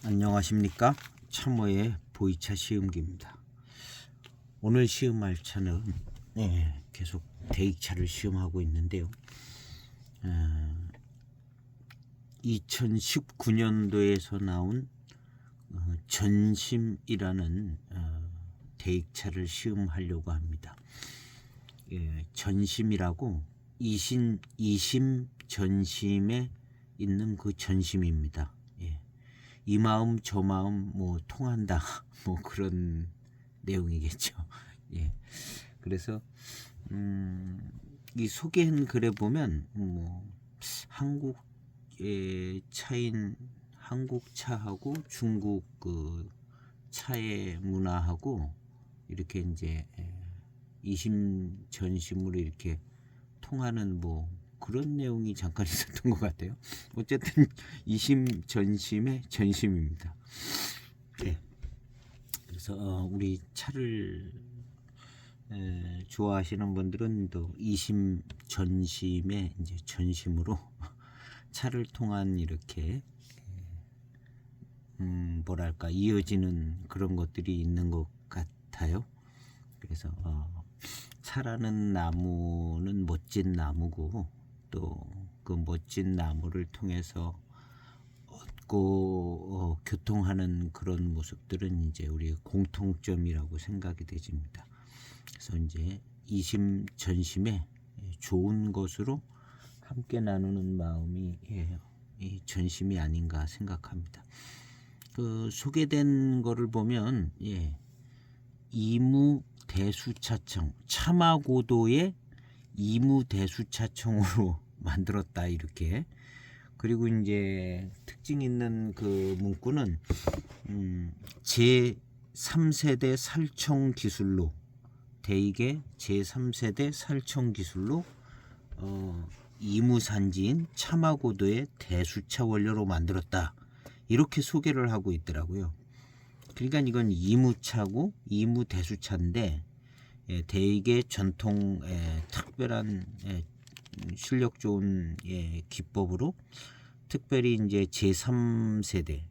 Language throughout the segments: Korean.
안녕하십니까. 참호의 보이차 시음기입니다. 오늘 시음할 차는 계속 대익차를 시음하고 있는데요. 2019년도에서 나온 전심이라는 대익차를 시음하려고 합니다. 전심이라고 이심 전심에 있는 그 전심입니다. 이 마음 저 마음 뭐 통한다 뭐 그런 내용이겠죠. 그래서 이 소개한 글에 보면 뭐 한국의 차인 한국 차하고 중국 그 차의 문화하고 이렇게 이제 이심 전심으로 이렇게 통하는 뭐 그런 내용이 잠깐 있었던 것 같아요. 어쨌든 이심 전심의 전심입니다. 그래서 우리 차를 좋아하시는 분들은 또 이심 전심의 이제 전심으로 차를 통한 이렇게 뭐랄까 이어지는 그런 것들이 있는 것 같아요. 그래서 차라는 나무는 멋진 나무고 또 그 멋진 나무를 통해서 얻고 교통하는 그런 모습들은 이제 우리의 공통점이라고 생각이 되집니다. 그래서 이제 이심 전심에 좋은 것으로 함께 나누는 마음이 이 전심이 아닌가 생각합니다. 그 소개된 거를 보면 이무대수차청 차마고도의 이무대수차청으로 만들었다 이렇게. 그리고 이제 특징 있는 그 문구는 제3세대 살청 기술로 대익의 제3세대 살청 기술로 이무산지인 차마고도의 대수차 원료로 만들었다 이렇게 소개를 하고 있더라고요. 그러니까 이건 이무차고 이무대수차인데 대익의 전통 특별한 실력 좋은 기법으로 특별히 이제 제3세대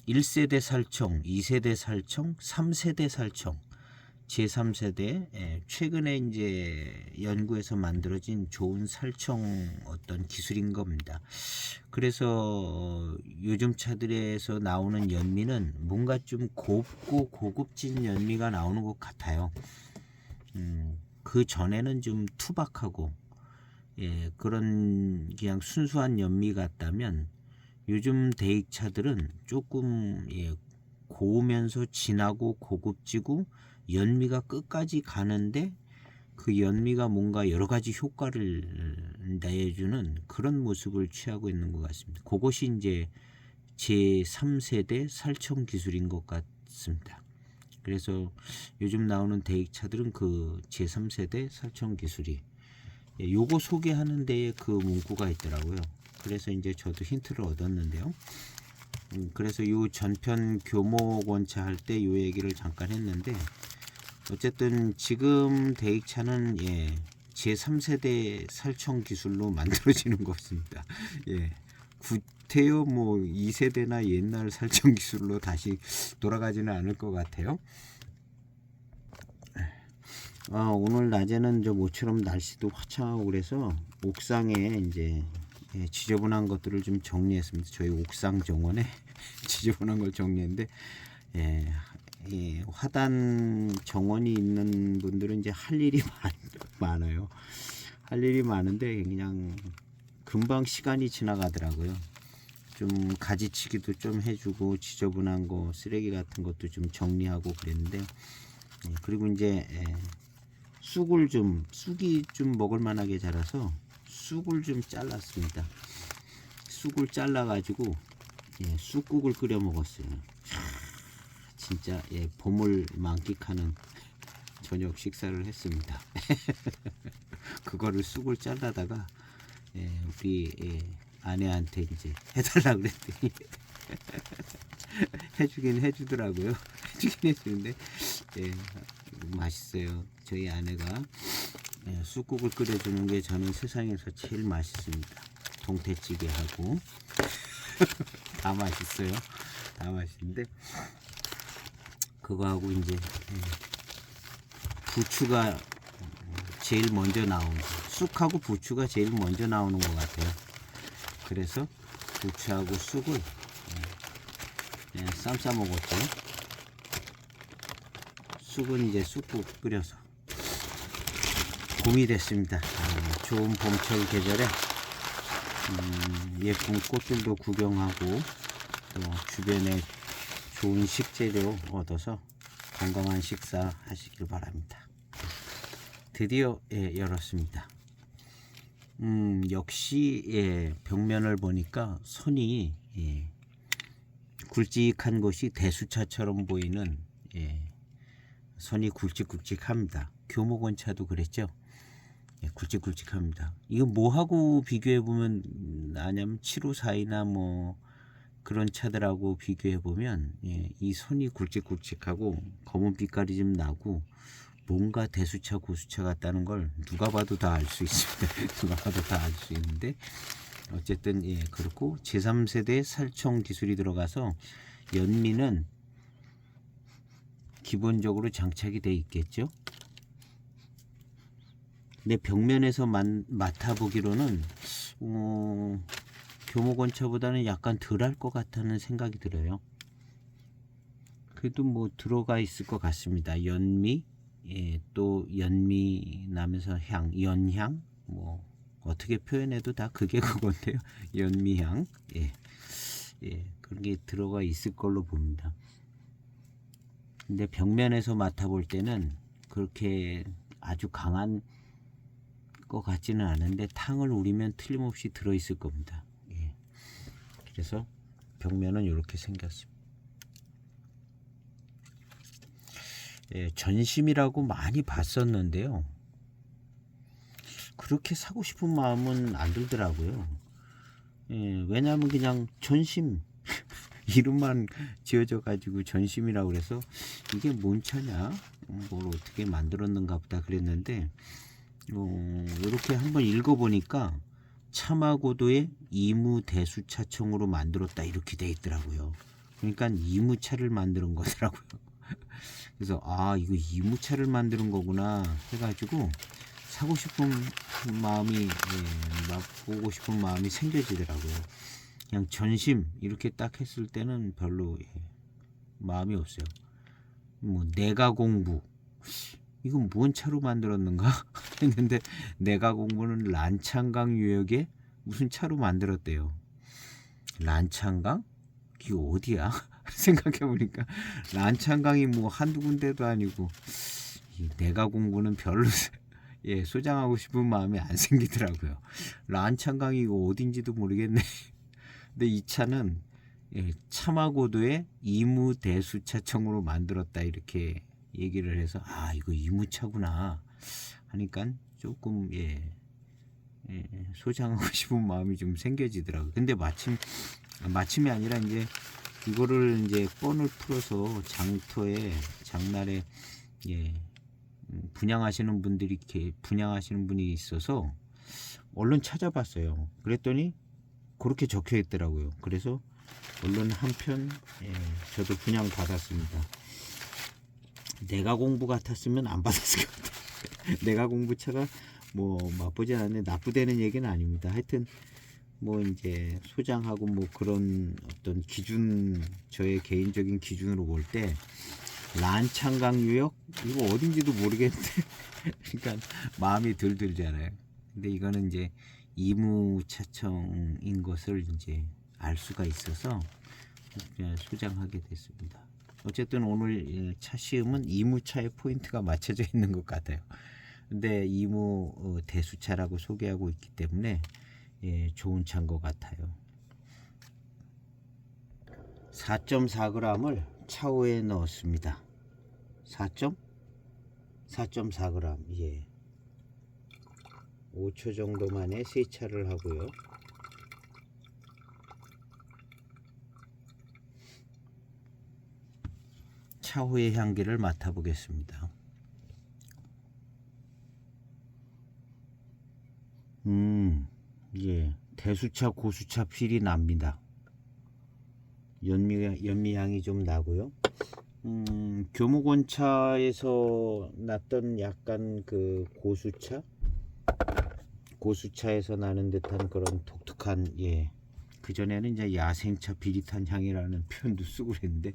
1세대 살청, 2세대 살청, 3세대 살청, 제3세대 최근에 이제 연구에서 만들어진 좋은 살청 어떤 기술인 겁니다. 그래서 요즘 차들에서 나오는 연미는 뭔가 좀 곱고 고급진 연미가 나오는 것 같아요. 그 전에는 좀 투박하고 그런 그냥 순수한 연미 같다면 요즘 대익차들은 조금 고우면서 진하고 고급지고 연미가 끝까지 가는데 그 연미가 뭔가 여러 가지 효과를 내주는 그런 모습을 취하고 있는 것 같습니다. 그것이 이제 제3세대 살청 기술인 것 같습니다. 그래서 요즘 나오는 대익차들은 그 제3세대 살청 기술이 요거 소개하는 데에 그 문구가 있더라고요. 그래서 이제 저도 힌트를 얻었는데요. 그래서 요 전편 교목원차 할 때 요 얘기를 잠깐 했는데 어쨌든 지금 대익차는 제3세대 살청 기술로 만들어지는 것 같습니다. 구태여 뭐 2세대나 옛날 살청 기술로 다시 돌아가지는 않을 것 같아요. 오늘 낮에는 저 모처럼 날씨도 화창하고 그래서 옥상에 이제 지저분한 것들을 좀 정리했습니다. 저희 옥상 정원에 지저분한 걸 정리했는데 화단 정원이 있는 분들은 이제 할 일이 많아요. 할 일이 많은데 그냥 금방 시간이 지나가더라고요. 좀 가지치기도 좀 해주고 지저분한 거 쓰레기 같은 것도 좀 정리하고 그랬는데 그리고 이제 쑥이 좀 먹을만하게 자라서 쑥을 좀 잘랐습니다. 쑥을 잘라가지고 쑥국을 끓여 먹었어요. 진짜 봄을 만끽하는 저녁 식사를 했습니다. 그거를 쑥을 잘라다가 우리 아내한테 이제 해달라 그랬더니 해주긴 해주더라고요. 해주긴 해주는데 맛있어요. 저희 아내가 쑥국을 끓여주는 게 저는 세상에서 제일 맛있습니다. 동태찌개하고 다 맛있어요. 다 맛있는데 그거하고 이제 부추가 제일 먼저 나오는 쑥하고 부추가 제일 먼저 나오는 것 같아요. 그래서 부추하고 쑥을 쌈 싸 먹었죠. 쑥은 이제 쑥국 끓여서 봄이 됐습니다. 좋은 봄철 계절에 예쁜 꽃들도 구경하고 또 주변에 좋은 식재료 얻어서 건강한 식사 하시길 바랍니다. 드디어 열었습니다. 역시 벽면을 보니까 선이 굵직한 것이 대수차처럼 보이는 선이 굵직굵직합니다. 교목원차도 그랬죠. 굵직굵직합니다. 이거 뭐하고 비교해보면 아냐면 754이나 뭐 그런 차들하고 비교해보면 이 선이 굵직굵직하고 검은 빛깔이 좀 나고 뭔가 대수차 고수차 같다는 걸 누가 봐도 다 알 수 있습니다. 누가 봐도 다 알 수 있는데 어쨌든 그렇고 제3세대 살청 기술이 들어가서 연미는 기본적으로 장착이 돼 있겠죠. 근데 벽면에서 맡아보기로는 교목원차보다는 약간 덜할 것 같다는 생각이 들어요. 그래도 뭐 들어가 있을 것 같습니다. 연미, 또 연미 나면서 향, 연향, 뭐 어떻게 표현해도 다 그게 그건데요. 연미향, 그런 게 들어가 있을 걸로 봅니다. 근데 벽면에서 맡아볼 때는 그렇게 아주 강한 것 같지는 않은데 탕을 우리면 틀림없이 들어있을 겁니다. 그래서 벽면은 이렇게 생겼습니다. 전심이라고 많이 봤었는데요. 그렇게 사고 싶은 마음은 안 들더라고요. 왜냐하면 그냥 전심 이름만 지어져 가지고 전심이라고 그래서 이게 뭔 차냐, 뭘 어떻게 만들었는가 보다 그랬는데 이렇게 한번 읽어보니까 차마고도의 이무대수차청으로 만들었다 이렇게 돼 있더라고요. 그러니까 이무차를 만드는 거더라고요. 그래서 이거 이무차를 만드는 거구나 해가지고 사고 싶은 마음이 맛보고 싶은 마음이 생겨지더라고요. 그냥 전심 이렇게 딱 했을 때는 별로 마음이 없어요. 뭐 내가 공부 이건 뭔 차로 만들었는가 했는데 내가 공부는 란창강 유역에 무슨 차로 만들었대요. 란창강? 이게 어디야? 생각해보니까 란창강이 뭐 한두 군데도 아니고 내가 공부는 별로 소장하고 싶은 마음이 안 생기더라고요. 란창강이 이거 어딘지도 모르겠네. 근데 이 차는 차마고도의 이무대수차청으로 만들었다 이렇게 얘기를 해서 이거 이무차구나 하니까 조금 소장하고 싶은 마음이 좀 생겨지더라고요. 근데 마침이 아니라 이제 이거를 이제 건을 풀어서 장날에 분양하시는 분들이 이렇게 분양하시는 분이 있어서 얼른 찾아봤어요. 그랬더니 그렇게 적혀 있더라고요. 그래서 얼른 한편 저도 분양 받았습니다. 내가 공부 같았으면 안 받았을 것 같아요. 내가 공부차가 뭐 나쁘지 않은데 나쁘다는 얘기는 아닙니다. 하여튼 뭐 이제 소장하고 뭐 그런 어떤 기준, 저의 개인적인 기준으로 볼 때 란창강 유역 이거 어딘지도 모르겠는데 그러니까 마음이 덜 들잖아요. 근데 이거는 이제 이무차청인 것을 이제 알 수가 있어서 소장하게 됐습니다. 어쨌든 오늘 차 시음은 이무차의 포인트가 맞춰져 있는 것 같아요. 근데 이무 대수차라고 소개하고 있기 때문에 좋은 차인 것 같아요. 4.4g을 차후에 넣었습니다. 4.4g 5초 정도 만에 세차를 하고요. 차후의 향기를 맡아보겠습니다. 대수차 고수차 필이 납니다. 연미 향이 좀 나고요. 교목원차에서 났던 약간 그 고수차에서 나는 듯한 그런 독특한, 그전에는 이제 야생차 비릿한 향이라는 표현도 쓰고 그랬는데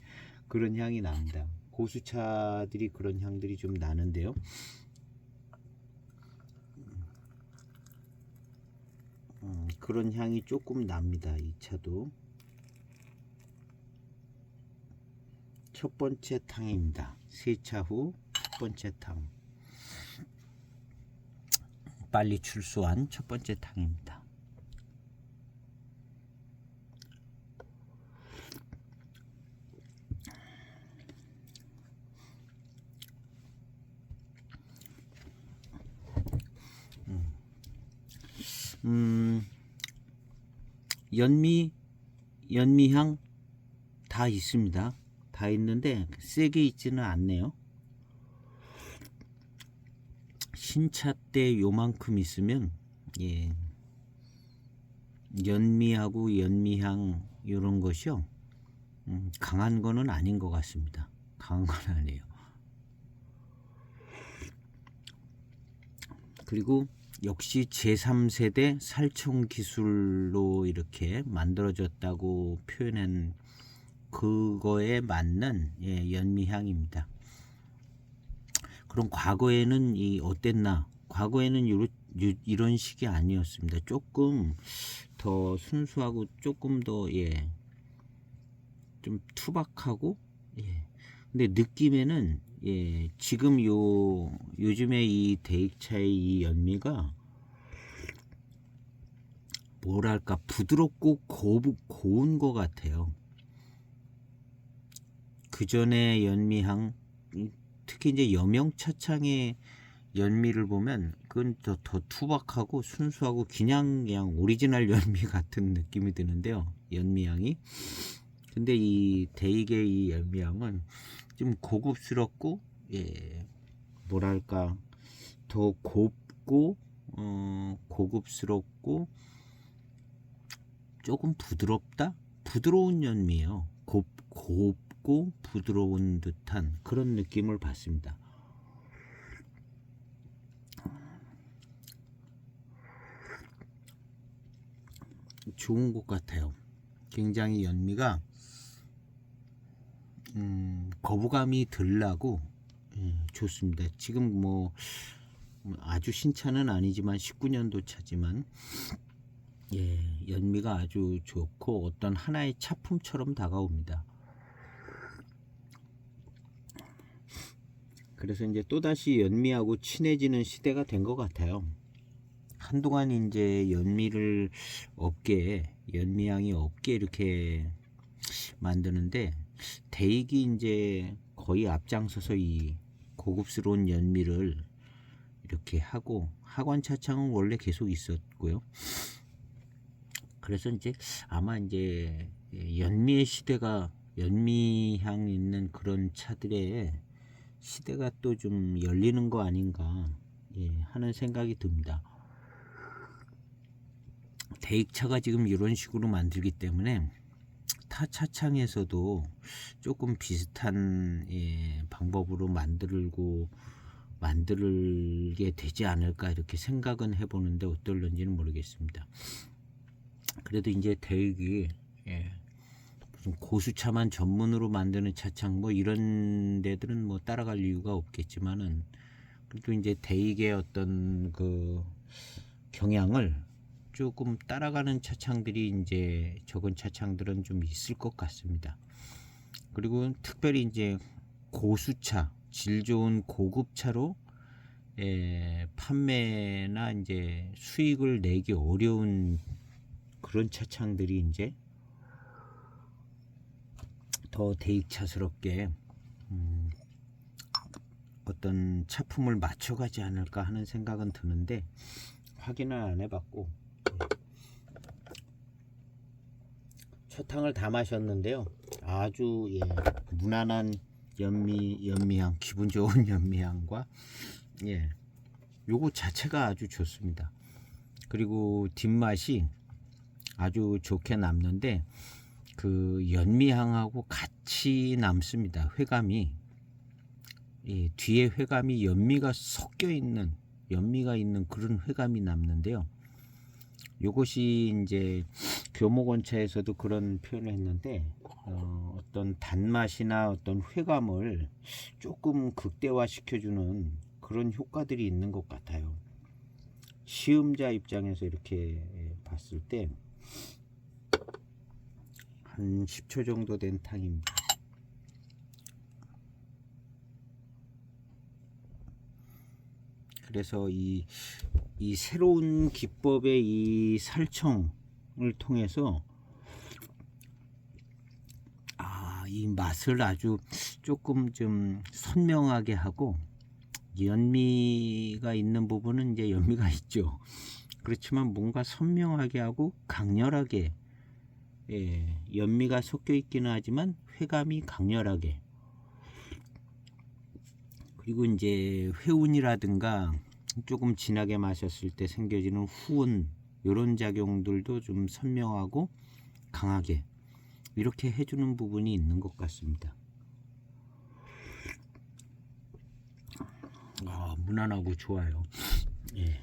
그런 향이 납니다. 고수차들이 그런 향들이 좀 나는데요. 그런 향이 조금 납니다. 이 차도. 첫 번째 탕입니다. 세차 후 첫 번째 탕. 빨리 출소한 첫 번째 탕입니다. 연미향 다 있습니다. 다 있는데 세게 있지는 않네요. 신차 때 요만큼 있으면 연미하고 연미향 이런 것이요, 강한 거는 아닌 것 같습니다. 강한 건 아니에요. 그리고 역시 제3세대 살청 기술로 이렇게 만들어졌다고 표현한 그거에 맞는 연미향입니다. 그럼 과거에는 어땠나? 과거에는 이런 식이 아니었습니다. 조금 더 순수하고 조금 더 좀 투박하고, 근데 느낌에는 지금 요즘에 이 대익차의 이 연미가 뭐랄까 부드럽고 고운 것 같아요. 그 전에 연미향, 특히 이제 여명차창의 연미를 보면 그건 더 투박하고 순수하고 그냥 오리지널 연미 같은 느낌이 드는데요. 연미향이. 근데 이 대익의 이 연미향은 좀 고급스럽고, 뭐랄까 더 곱고 고급스럽고 조금 부드러운 연미예요. 곱고 부드러운 듯한 그런 느낌을 받습니다. 좋은 것 같아요. 굉장히 연미가 거부감이 덜 나고 좋습니다. 지금 뭐 아주 신차는 아니지만 19년도 차지만 연미가 아주 좋고 어떤 하나의 차품처럼 다가옵니다. 그래서 이제 또다시 연미하고 친해지는 시대가 된 것 같아요. 한동안 이제 연미향이 없게 이렇게 만드는데 대익이 이제 거의 앞장서서 이 고급스러운 연미를 이렇게 하고, 하관 차창은 원래 계속 있었고요. 그래서 이제 아마 이제 연미의 시대가, 연미향 있는 그런 차들의 시대가 또 좀 열리는 거 아닌가 하는 생각이 듭니다. 대익차가 지금 이런 식으로 만들기 때문에 타 차창에서도 조금 비슷한 방법으로 만들게 되지 않을까 이렇게 생각은 해보는데 어떨런지는 모르겠습니다. 그래도 이제 대익이 무슨 고수차만 전문으로 만드는 차창 뭐 이런 데들은 뭐 따라갈 이유가 없겠지만은, 그래도 이제 대익의 어떤 그 경향을 조금 따라가는 차창들이 이제 적은 차창들은 좀 있을 것 같습니다. 그리고 특별히 이제 고수차, 질 좋은 고급차로 판매나 이제 수익을 내기 어려운 그런 차창들이 이제 더 대익차스럽게 어떤 차품을 맞춰가지 않을까 하는 생각은 드는데 확인은 안 해봤고, 첫탕을 다 마셨는데요. 아주 무난한 연미향, 기분 좋은 연미향과 요거 자체가 아주 좋습니다. 그리고 뒷맛이 아주 좋게 남는데 그 연미향하고 같이 남습니다. 회감이. 예, 뒤에 회감이 연미가 섞여 있는, 연미가 있는 그런 회감이 남는데요. 요것이 이제 교목원차에서도 그런 표현을 했는데, 어떤 단맛이나 어떤 회감을 조금 극대화 시켜주는 그런 효과들이 있는 것 같아요. 시음자 입장에서 이렇게 봤을 때 한 10초 정도 된 탕입니다. 그래서 이 새로운 기법의 이 살청을 통해서 이 맛을 아주 조금 좀 선명하게 하고, 연미가 있는 부분은 이제 연미가 있죠. 그렇지만 뭔가 선명하게 하고 강렬하게, 예, 연미가 섞여 있기는 하지만 회감이 강렬하게, 그리고 이제 회운이라든가 조금 진하게 마셨을 때 생겨지는 후운, 이런 작용들도 좀 선명하고 강하게 이렇게 해주는 부분이 있는 것 같습니다. 무난하고 좋아요. 예.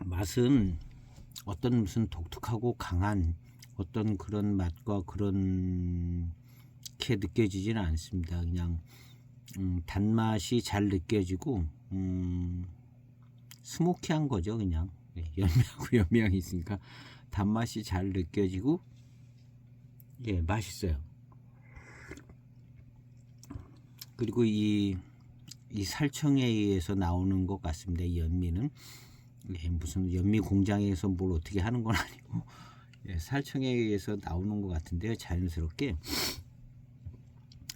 맛은 어떤 무슨 독특하고 강한 어떤 그런 맛과 그런 게 느껴지지는 않습니다. 그냥 단맛이 잘 느껴지고 스모키한 거죠. 그냥 연미하고 연미향이 있으니까 단맛이 잘 느껴지고, 예, 맛있어요. 그리고 이 살청에 의해서 나오는 것 같습니다. 이 연미는, 예, 무슨 연미 공장에서 뭘 어떻게 하는 건 아니고, 예, 살청에 의해서 나오는 것 같은데요. 자연스럽게.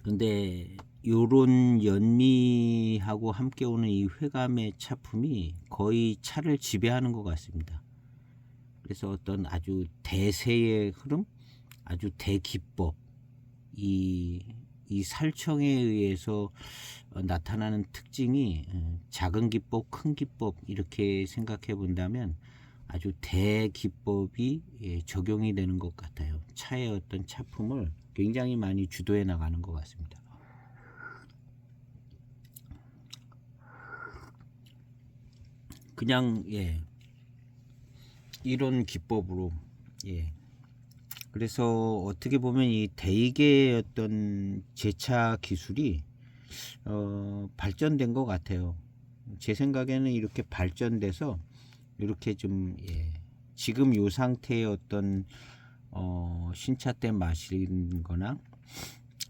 근데 요런 연미하고 함께 오는 이 회감의 차품이 거의 차를 지배하는 것 같습니다. 그래서 어떤 아주 대세의 흐름, 아주 대기법, 이 살청에 의해서 나타나는 특징이 작은 기법, 큰 기법 이렇게 생각해 본다면 아주 대기법이 적용이 되는 것 같아요. 차의 어떤 차품을 굉장히 많이 주도해 나가는 것 같습니다. 그냥, 예, 이런 기법으로, 예. 그래서 어떻게 보면 이 대익의 어떤 제차 기술이 발전된 것 같아요. 제 생각에는 이렇게 발전돼서 이렇게 좀, 예, 지금 요 상태의 어떤 신차 때 마신 거나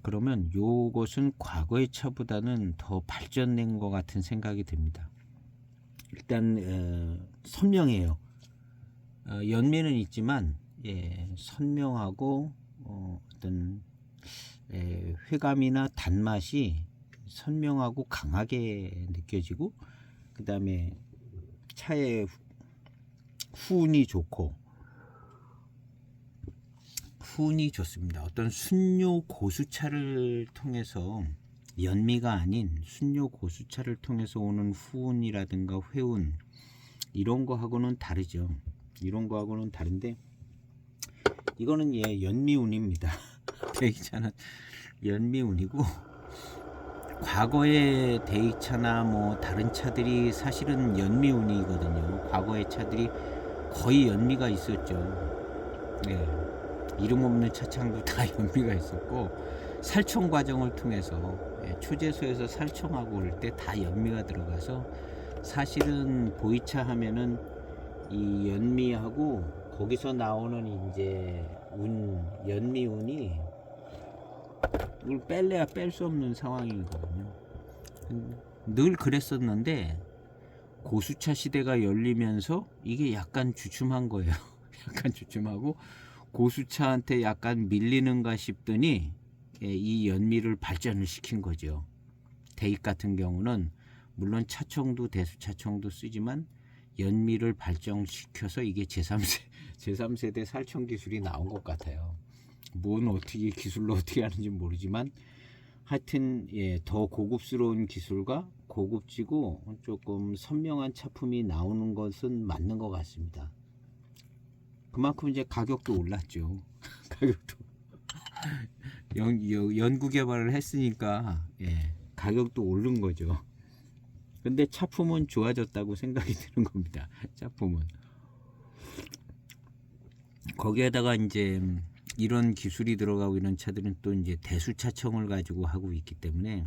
그러면 요것은 과거의 차보다는 더 발전된 것 같은 생각이 듭니다. 일단 선명해요. 연미는 있지만, 예, 선명하고 어떤 회감이나 단맛이 선명하고 강하게 느껴지고, 그 다음에 차의 후운이 좋고, 후운이 좋습니다. 어떤 순료 고수차를 통해서, 연미가 아닌 순료 고수차를 통해서 오는 후운이라든가 회운, 이런 거하고는 다르죠. 이런 거하고는 다른데, 이거는, 예, 연미운입니다. 대익차는 연미운이고, 과거의 대익차나 뭐 다른 차들이 사실은 연미운이거든요. 과거의 차들이 거의 연미가 있었죠. 예, 이름 없는 차창도 다 연미가 있었고, 살청 과정을 통해서, 예, 초제소에서 살청하고 올 때 다 연미가 들어가서, 사실은 보이차 하면은 이 연미하고 거기서 나오는 이제 연미운이 이걸 뺄래야 뺄 수 없는 상황이거든요. 늘 그랬었는데 고수차 시대가 열리면서 이게 약간 주춤한 거예요. 약간 주춤하고 고수차한테 약간 밀리는가 싶더니, 예, 이 연미를 발전을 시킨 거죠. 대익 같은 경우는 물론 차청도 대수차청도 쓰지만 연미를 발전시켜서 이게 제3세대 살청 기술이 나온 것 같아요. 뭔 어떻게 기술로 어떻게 하는지 모르지만 하여튼, 예, 더 고급스러운 기술과 고급지고 조금 선명한 차품이 나오는 것은 맞는 것 같습니다. 그만큼 이제 가격도 올랐죠. 가격도 연구 개발을 했으니까 예, 가격도 오른 거죠. 근데 차품은 좋아졌다고 생각이 드는 겁니다. 차품은 거기에다가 이제 이런 기술이 들어가고 이런 차들은 또 이제 대수차청을 가지고 하고 있기 때문에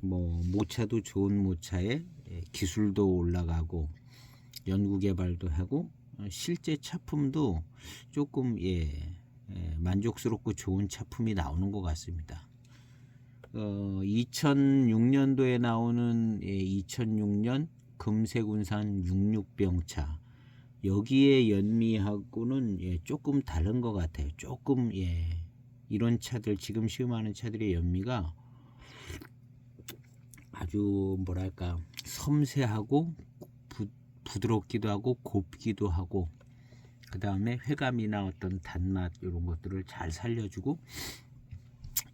뭐 모차도 좋은 모차에 기술도 올라가고 연구 개발도 하고 실제 차품도 조금 만족스럽고 좋은 차품이 나오는 것 같습니다. 2006년도에 나오는 2006년 금세군산 66병차 여기에 연미하고는 조금 다른 것 같아요. 조금 이런 차들 지금 시음하는 차들의 연미가 아주 뭐랄까 섬세하고 부드럽기도 하고 곱기도 하고 그 다음에 회감이나 어떤 단맛 이런 것들을 잘 살려주고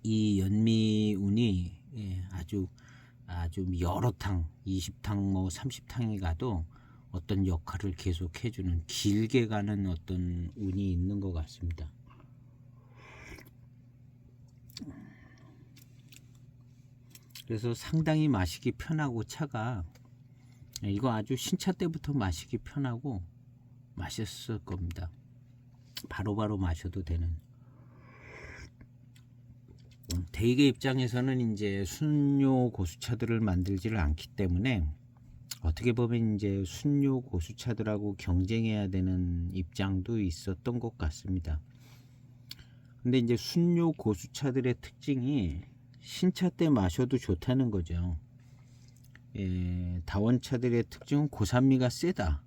이 연미운이 아주 여러 탕 20탕 뭐 30탕이 가도 어떤 역할을 계속 해주는 길게 가는 어떤 운이 있는 것 같습니다. 그래서 상당히 마시기 편하고 차가 이거 아주 신차 때부터 마시기 편하고 맛있을 겁니다. 바로바로 마셔도 되는. 대기계 입장에서는 이제 순료 고수차들을 만들지를 않기 때문에 어떻게 보면 이제 순료 고수차들하고 경쟁해야 되는 입장도 있었던 것 같습니다. 근데 이제 순료 고수차들의 특징이 신차 때 마셔도 좋다는 거죠. 다원차들의 특징은 고산미가 세다.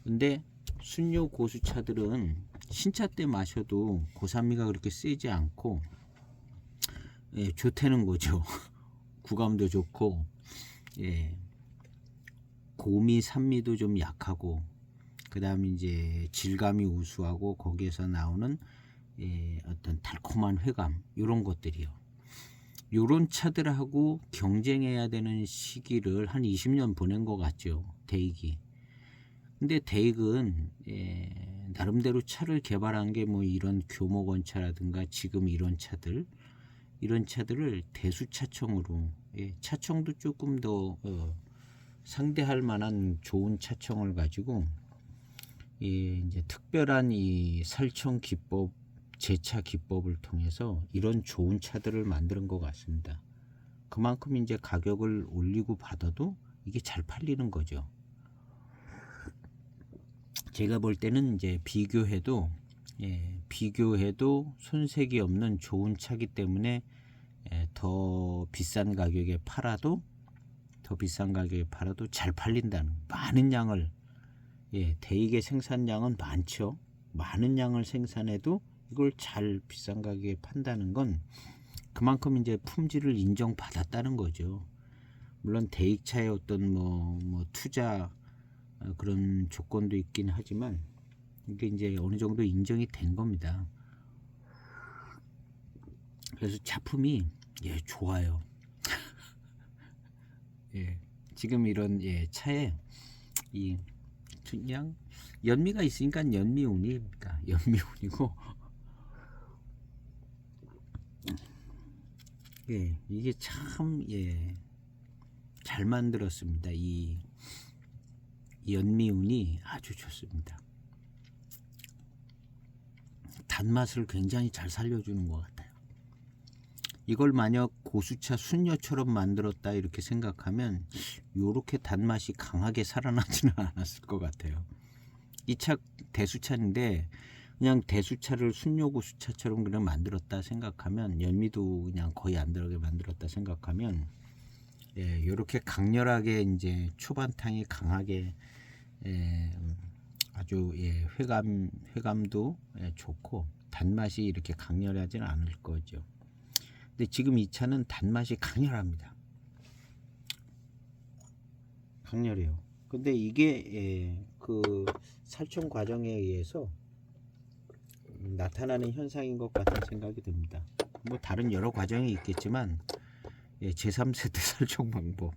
근데 순료 고수차들은 신차 때 마셔도 고산미가 그렇게 세지 않고 좋다는 거죠. 구감도 좋고 고미 산미도 좀 약하고 그 다음에 이제 질감이 우수하고 거기에서 나오는 어떤 달콤한 회감 이런 것들이요. 요런 차들하고 경쟁해야 되는 시기를 한 20년 보낸 것 같죠. 대익이. 근데 대익은 나름대로 차를 개발한 게 뭐 이런 교목원차라든가 지금 이런 차들을 대수차청으로 차청도 조금 더 상대할 만한 좋은 차청을 가지고 이제 특별한 이 살청 기법 제차 기법을 통해서 이런 좋은 차들을 만드는 것 같습니다. 그만큼 이제 가격을 올리고 받아도 이게 잘 팔리는 거죠. 제가 볼 때는 이제 비교해도 손색이 없는 좋은 차기 때문에 더 비싼 가격에 팔아도 잘 팔린다는 많은 양을 대익의 생산량은 많죠. 많은 양을 생산해도 이걸 잘 비싼 가격에 판다는 건 그만큼 이제 품질을 인정받았다는 거죠. 물론 대익차의 어떤 뭐 투자 그런 조건도 있긴 하지만 이게 이제 어느 정도 인정이 된 겁니다. 그래서 차품이 좋아요. 지금 이런 차에 이 그냥 연미가 있으니까 연미운입니다. 연미운이고 이게 참 잘 만들었습니다. 이 연미운이 아주 좋습니다. 단맛을 굉장히 잘 살려주는 것 같아요. 이걸 만약 고수차 순녀처럼 만들었다 이렇게 생각하면 이렇게 단맛이 강하게 살아나지는 않았을 것 같아요. 이 차 대수차인데 그냥 대수차를 순녀 고수차처럼 그냥 만들었다 생각하면 연미도 그냥 거의 안 들어가게 만들었다 생각하면 이렇게 강렬하게 이제 초반탕이 강하게 아주 회감도 좋고 단맛이 이렇게 강렬하지는 않을 거죠. 근데 지금 이 차는 단맛이 강렬합니다. 강렬해요. 근데 이게 그 살충 과정에 의해서 나타나는 현상인 것 같은 생각이 듭니다. 뭐 다른 여러 과정이 있겠지만 제3세대 살충 방법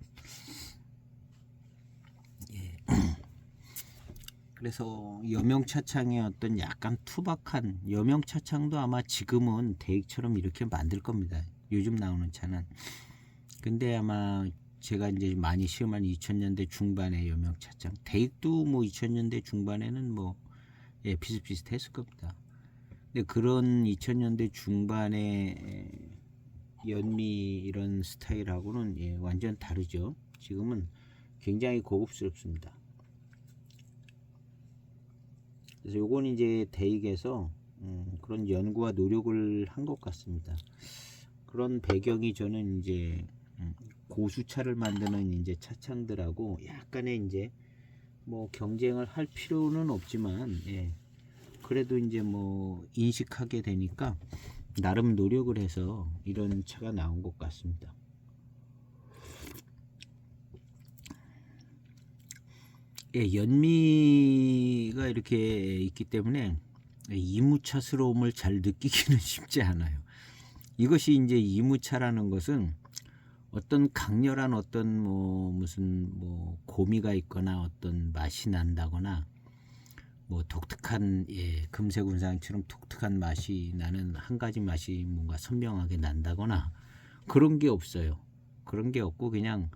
그래서 여명차창의 어떤 약간 투박한 여명차창도 아마 지금은 대익처럼 이렇게 만들 겁니다. 요즘 나오는 차는. 근데 아마 제가 이제 많이 시험한 2000년대 중반의 여명차창, 대익도 뭐 2000년대 중반에는 뭐 예, 비슷비슷했을 겁니다. 근데 그런 2000년대 중반의 연미 이런 스타일하고는 예, 완전 다르죠. 지금은 굉장히 고급스럽습니다. 그래서 요건 이제 대익에서 그런 연구와 노력을 한 것 같습니다. 그런 배경이 저는 이제 고수차를 만드는 이제 차창들하고 약간의 이제 뭐 경쟁을 할 필요는 없지만 예, 그래도 이제 뭐 인식하게 되니까 나름 노력을 해서 이런 차가 나온 것 같습니다. 예, 연미가 이렇게 있기 때문에 이무차스러움을 잘 느끼기는 쉽지 않아요. 이것이 이제 이무차라는 것은 어떤 강렬한 어떤 뭐 무슨 뭐 고미가 있거나 어떤 맛이 난다거나 뭐 독특한 예, 금색운상처럼 독특한 맛이 나는 한 가지 맛이 뭔가 선명하게 난다거나 그런 게 없어요. 그런 게 없고 그냥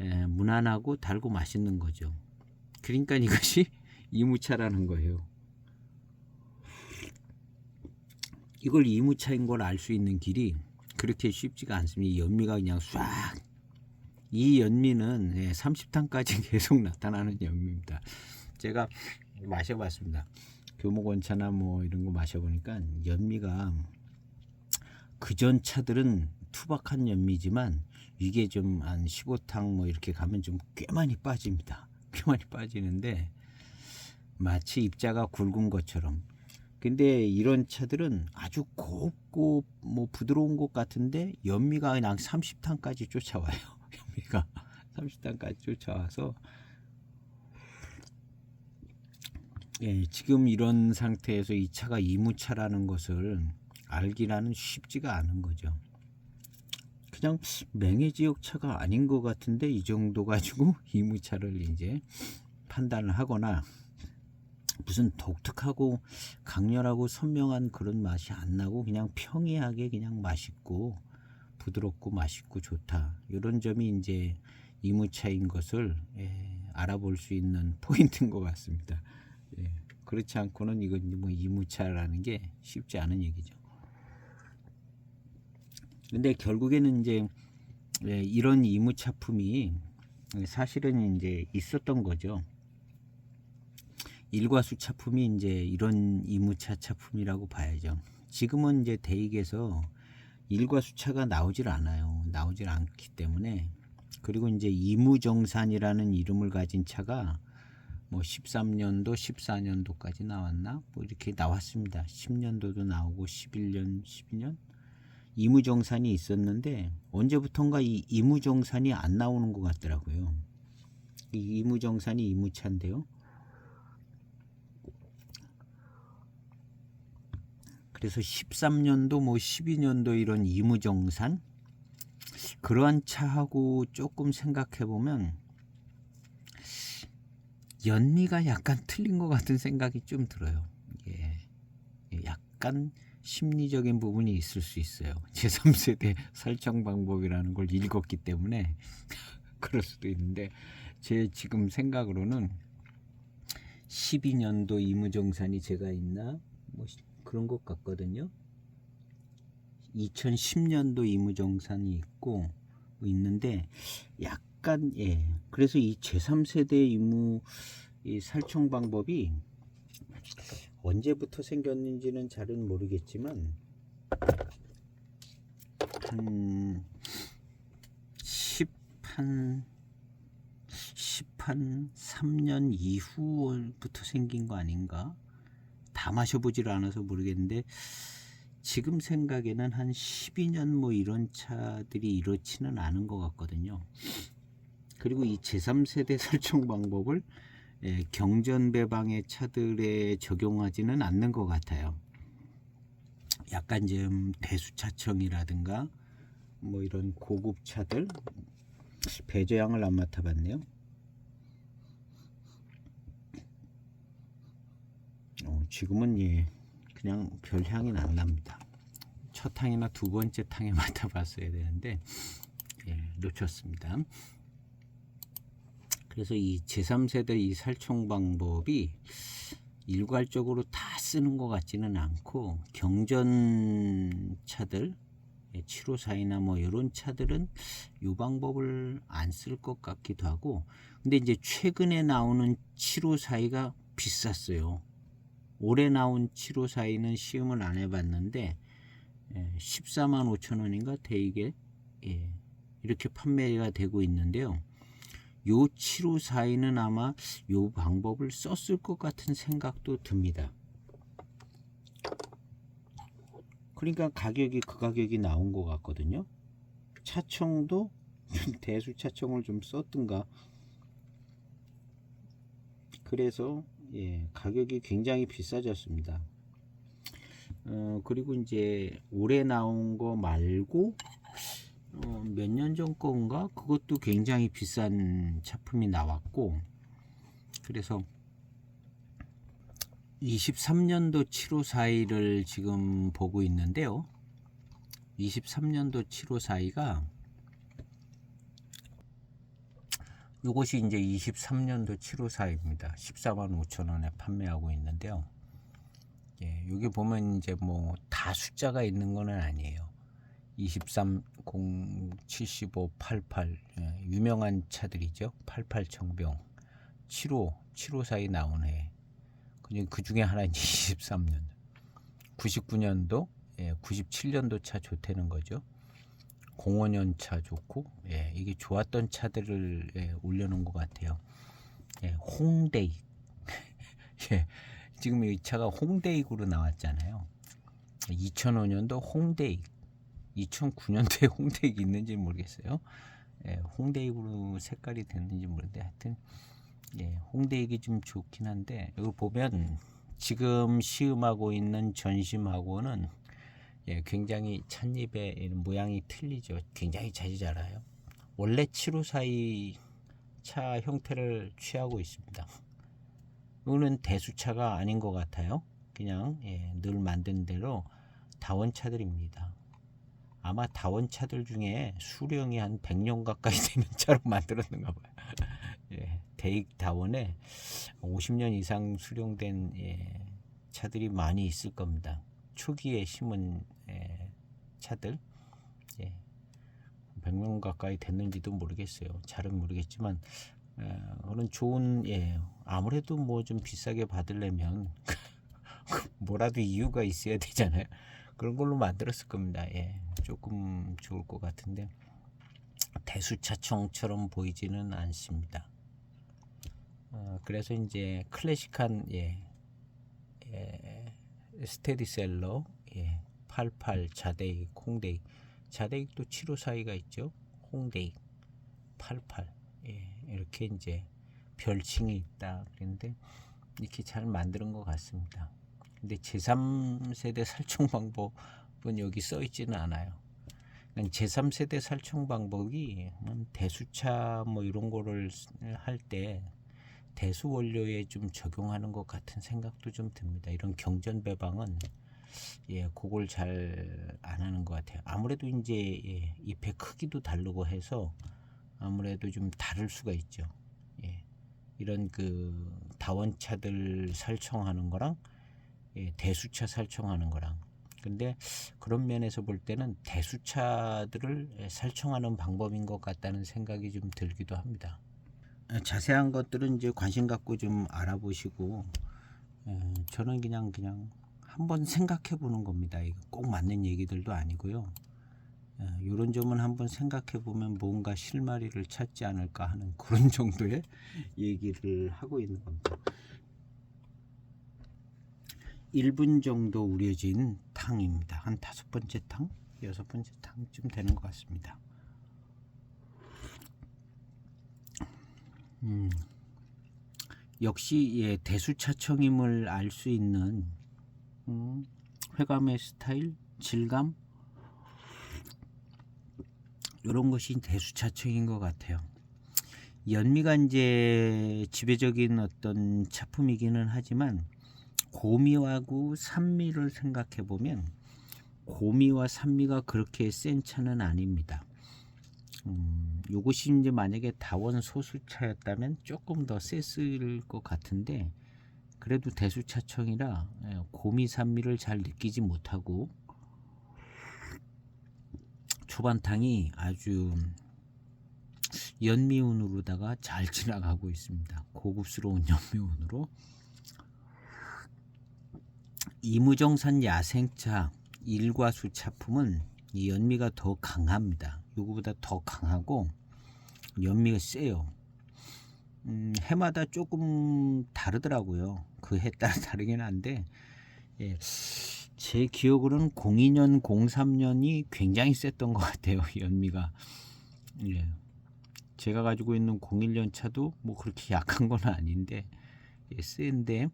예, 무난하고 달고 맛있는 거죠. 그러니까 이것이 이무차라는 거예요. 이걸 이무차인 걸 알 수 있는 길이 그렇게 쉽지가 않습니다. 이 연미가 그냥 싹. 이 연미는 예, 30탄까지 계속 나타나는 연미입니다. 제가 마셔봤습니다. 교목원차나 뭐 이런 거 마셔보니까 연미가 그전 차들은 투박한 연미지만 이게 좀 한 15탕 뭐 이렇게 가면 좀 꽤 많이 빠집니다. 꽤 많이 빠지는데 마치 입자가 굵은 것처럼. 근데 이런 차들은 아주 곱고 뭐 부드러운 것 같은데 연미가 그냥 30탄까지 쫓아와요. 연미가 30탄까지 쫓아와서 예, 지금 이런 상태에서 이 차가 이무차라는 것을 알기라는 쉽지가 않은 거죠. 그냥 맹해지역 차가 아닌 것 같은데 이 정도 가지고 이무차를 이제 판단을 하거나 무슨 독특하고 강렬하고 선명한 그런 맛이 안 나고 그냥 평이하게 그냥 맛있고 부드럽고 맛있고 좋다. 이런 점이 이제 이무차인 것을 예, 알아볼 수 있는 포인트인 것 같습니다. 예, 그렇지 않고는 이건 뭐 이무차라는 게 쉽지 않은 얘기죠. 근데 결국에는 이제 예, 이런 이무차품이 사실은 이제 있었던 거죠. 일과수 차품이 이제 이런 이무차 차품이라고 봐야죠. 지금은 이제 대익에서 일과수차가 나오질 않아요. 나오질 않기 때문에. 그리고 이제 이무정산이라는 이름을 가진 차가 뭐 13년도 14년도까지 나왔나 뭐 이렇게 나왔습니다. 10년도도 나오고 11년 12년 이무정산이 있었는데 언제부턴가 이 이무정산이 안 나오는 것 같더라고요. 이 이무정산이 이무차인데요. 그래서 13년도 뭐 12년도 이런 이무정산 그러한 차하고 조금 생각해 보면 연미가 약간 틀린 것 같은 생각이 좀 들어요. 예, 약간 심리적인 부분이 있을 수 있어요. 제3세대 설정 방법이라는 걸 읽었기 때문에 그럴 수도 있는데 제 지금 생각으로는 12년도 이무정산이 제가 있나 뭐 그런 것 같거든요. 2010년도 이무정산이 있고 뭐 있는데 약간 예. 그래서 이 제3세대 이무 이 살충 방법이 언제부터 생겼는지는 잘은 모르겠지만 한 10한 3년 이후부터 생긴 거 아닌가? 다 마셔보질 않아서 모르겠는데 지금 생각에는 한 12년 뭐 이런 차들이 이렇지는 않은 것 같거든요. 그리고 이 제3세대 설정 방법을 경전배방의 차들에 적용하지는 않는 것 같아요. 약간 좀 대수차청이라든가 뭐 이런 고급 차들 배저양을 안 맡아봤네요. 지금은 그냥 별 향이 안 납니다. 첫 탕이나 두 번째 탕에 맡아봤어야 되는데 놓쳤습니다. 그래서 이 제3세대 이 살충 방법이 일괄적으로 다 쓰는 것 같지는 않고, 경전 차들 754이나 뭐 이런 차들은 이 방법을 안 쓸 것 같기도 하고, 근데 이제 최근에 나오는 754가 비쌌어요. 올해 나온 754는 시음을 안 해봤는데 145,000원인가 대이게 이렇게 판매가 되고 있는데요. 요 7542는 아마 요 방법을 썼을 것 같은 생각도 듭니다. 그러니까 가격이 그 가격이 나온 것 같거든요. 차청도 대수 차청을 좀 썼든가. 그래서 가격이 굉장히 비싸졌습니다. 그리고 이제 올해 나온 거 말고 몇 년 전 건가 그것도 굉장히 비싼 차품이 나왔고, 그래서 23년도 7542를 지금 보고 있는데요. 23년도 7542가 이것이 이제 23년도 7542입니다. 145,000원에 판매하고 있는데요. 여기 보면 이제 뭐 다 숫자가 있는 거는 아니에요. 23, 0, 75, 88 유명한 차들이죠. 88 청병, 75, 7542 나온 해. 그 중에 하나는 23년, 99년도, 97년도 차 좋다는 거죠. 05년 차 좋고, 이게 좋았던 차들을 올려놓은 것 같아요. 홍대익. 지금 이 차가 홍대익으로 나왔잖아요. 2005년도 홍대익, 2009년도에 홍대익이 있는지 모르겠어요. 홍대익으로 색깔이 됐는지 모르는데 하여튼 홍대익이 좀 좋긴 한데, 여기 보면 지금 시음하고 있는 전심하고는 굉장히 찻잎의 모양이 틀리죠. 굉장히 잘 자라요. 원래 7542 차 형태를 취하고 있습니다. 이거는 대수차가 아닌 것 같아요. 그냥 늘 만든 대로 다원차들입니다. 아마 다원차들 중에 수령이 한 100년 가까이 되는 차로 만들었는가 봐요. 대익 다원에 50년 이상 수령된 차들이 많이 있을 겁니다. 초기에 심은 차들 100년 가까이 됐는지도 모르겠어요. 잘은 모르겠지만 그런 좋은 아무래도 뭐 좀 비싸게 받으려면 뭐라도 이유가 있어야 되잖아요. 그런 걸로 만들었을 겁니다. 조금 좋을 것 같은데 대수차청처럼 보이지는 않습니다. 그래서 이제 클래식한 스테디셀러 88 자대익, 홍대익, 자대익도 7542가 있죠. 홍대익 88 이렇게 이제 별칭이 있다. 그런데 이렇게 잘 만드는 것 같습니다. 근데 제3세대 살충 방법은 여기 써 있지는 않아요. 제3세대 살충 방법이 대수차 뭐 이런 거를 할 때 대수 원료에 좀 적용하는 것 같은 생각도 좀 듭니다. 이런 경전 배방은 그걸 잘 안 하는 것 같아요. 아무래도 이제 잎의 크기도 다르고 해서 아무래도 좀 다를 수가 있죠. 이런 그 다원차들 살청하는 거랑 대수차 살청하는 거랑, 근데 그런 면에서 볼 때는 대수차들을 살청하는 방법인 것 같다는 생각이 좀 들기도 합니다. 자세한 것들은 이제 관심 갖고 좀 알아보시고, 저는 그냥 한번 생각해 보는 겁니다. 이거 꼭 맞는 얘기들도 아니고요. 이런 점은 한번 생각해 보면 뭔가 실마리를 찾지 않을까 하는 그런 정도의 얘기를 하고 있는 겁니다. 1분 정도 우려진 탕입니다. 한 5번째 탕, 6번째 탕쯤 되는 것 같습니다. 역시 대수차청임을 알 수 있는 회감의 스타일, 질감, 이런 것이 대수차청인 것 같아요. 연미가 이제 지배적인 어떤 차품이기는 하지만 고미하고 산미를 생각해 보면 고미와 산미가 그렇게 센 차는 아닙니다. 요것이 이제 만약에 다원 소수차였다면 조금 더 셌을 것 같은데, 그래도 대수차청이라 고미 산미를 잘 느끼지 못하고 초반탕이 아주 연미운으로다가 잘 지나가고 있습니다. 고급스러운 연미운으로. 이무정산 야생차 일과수 차품은 이 연미가 더 강합니다. 요거보다 더 강하고 연미가 세요. 해마다 조금 다르더라고요. 그 해 따라 다르긴 한데, 예, 제 기억으로는 02년, 03년이 굉장히 셌던 것 같아요. 연미가. 예. 제가 가지고 있는 01년 차도 뭐 그렇게 약한 건 아닌데, 예, 센데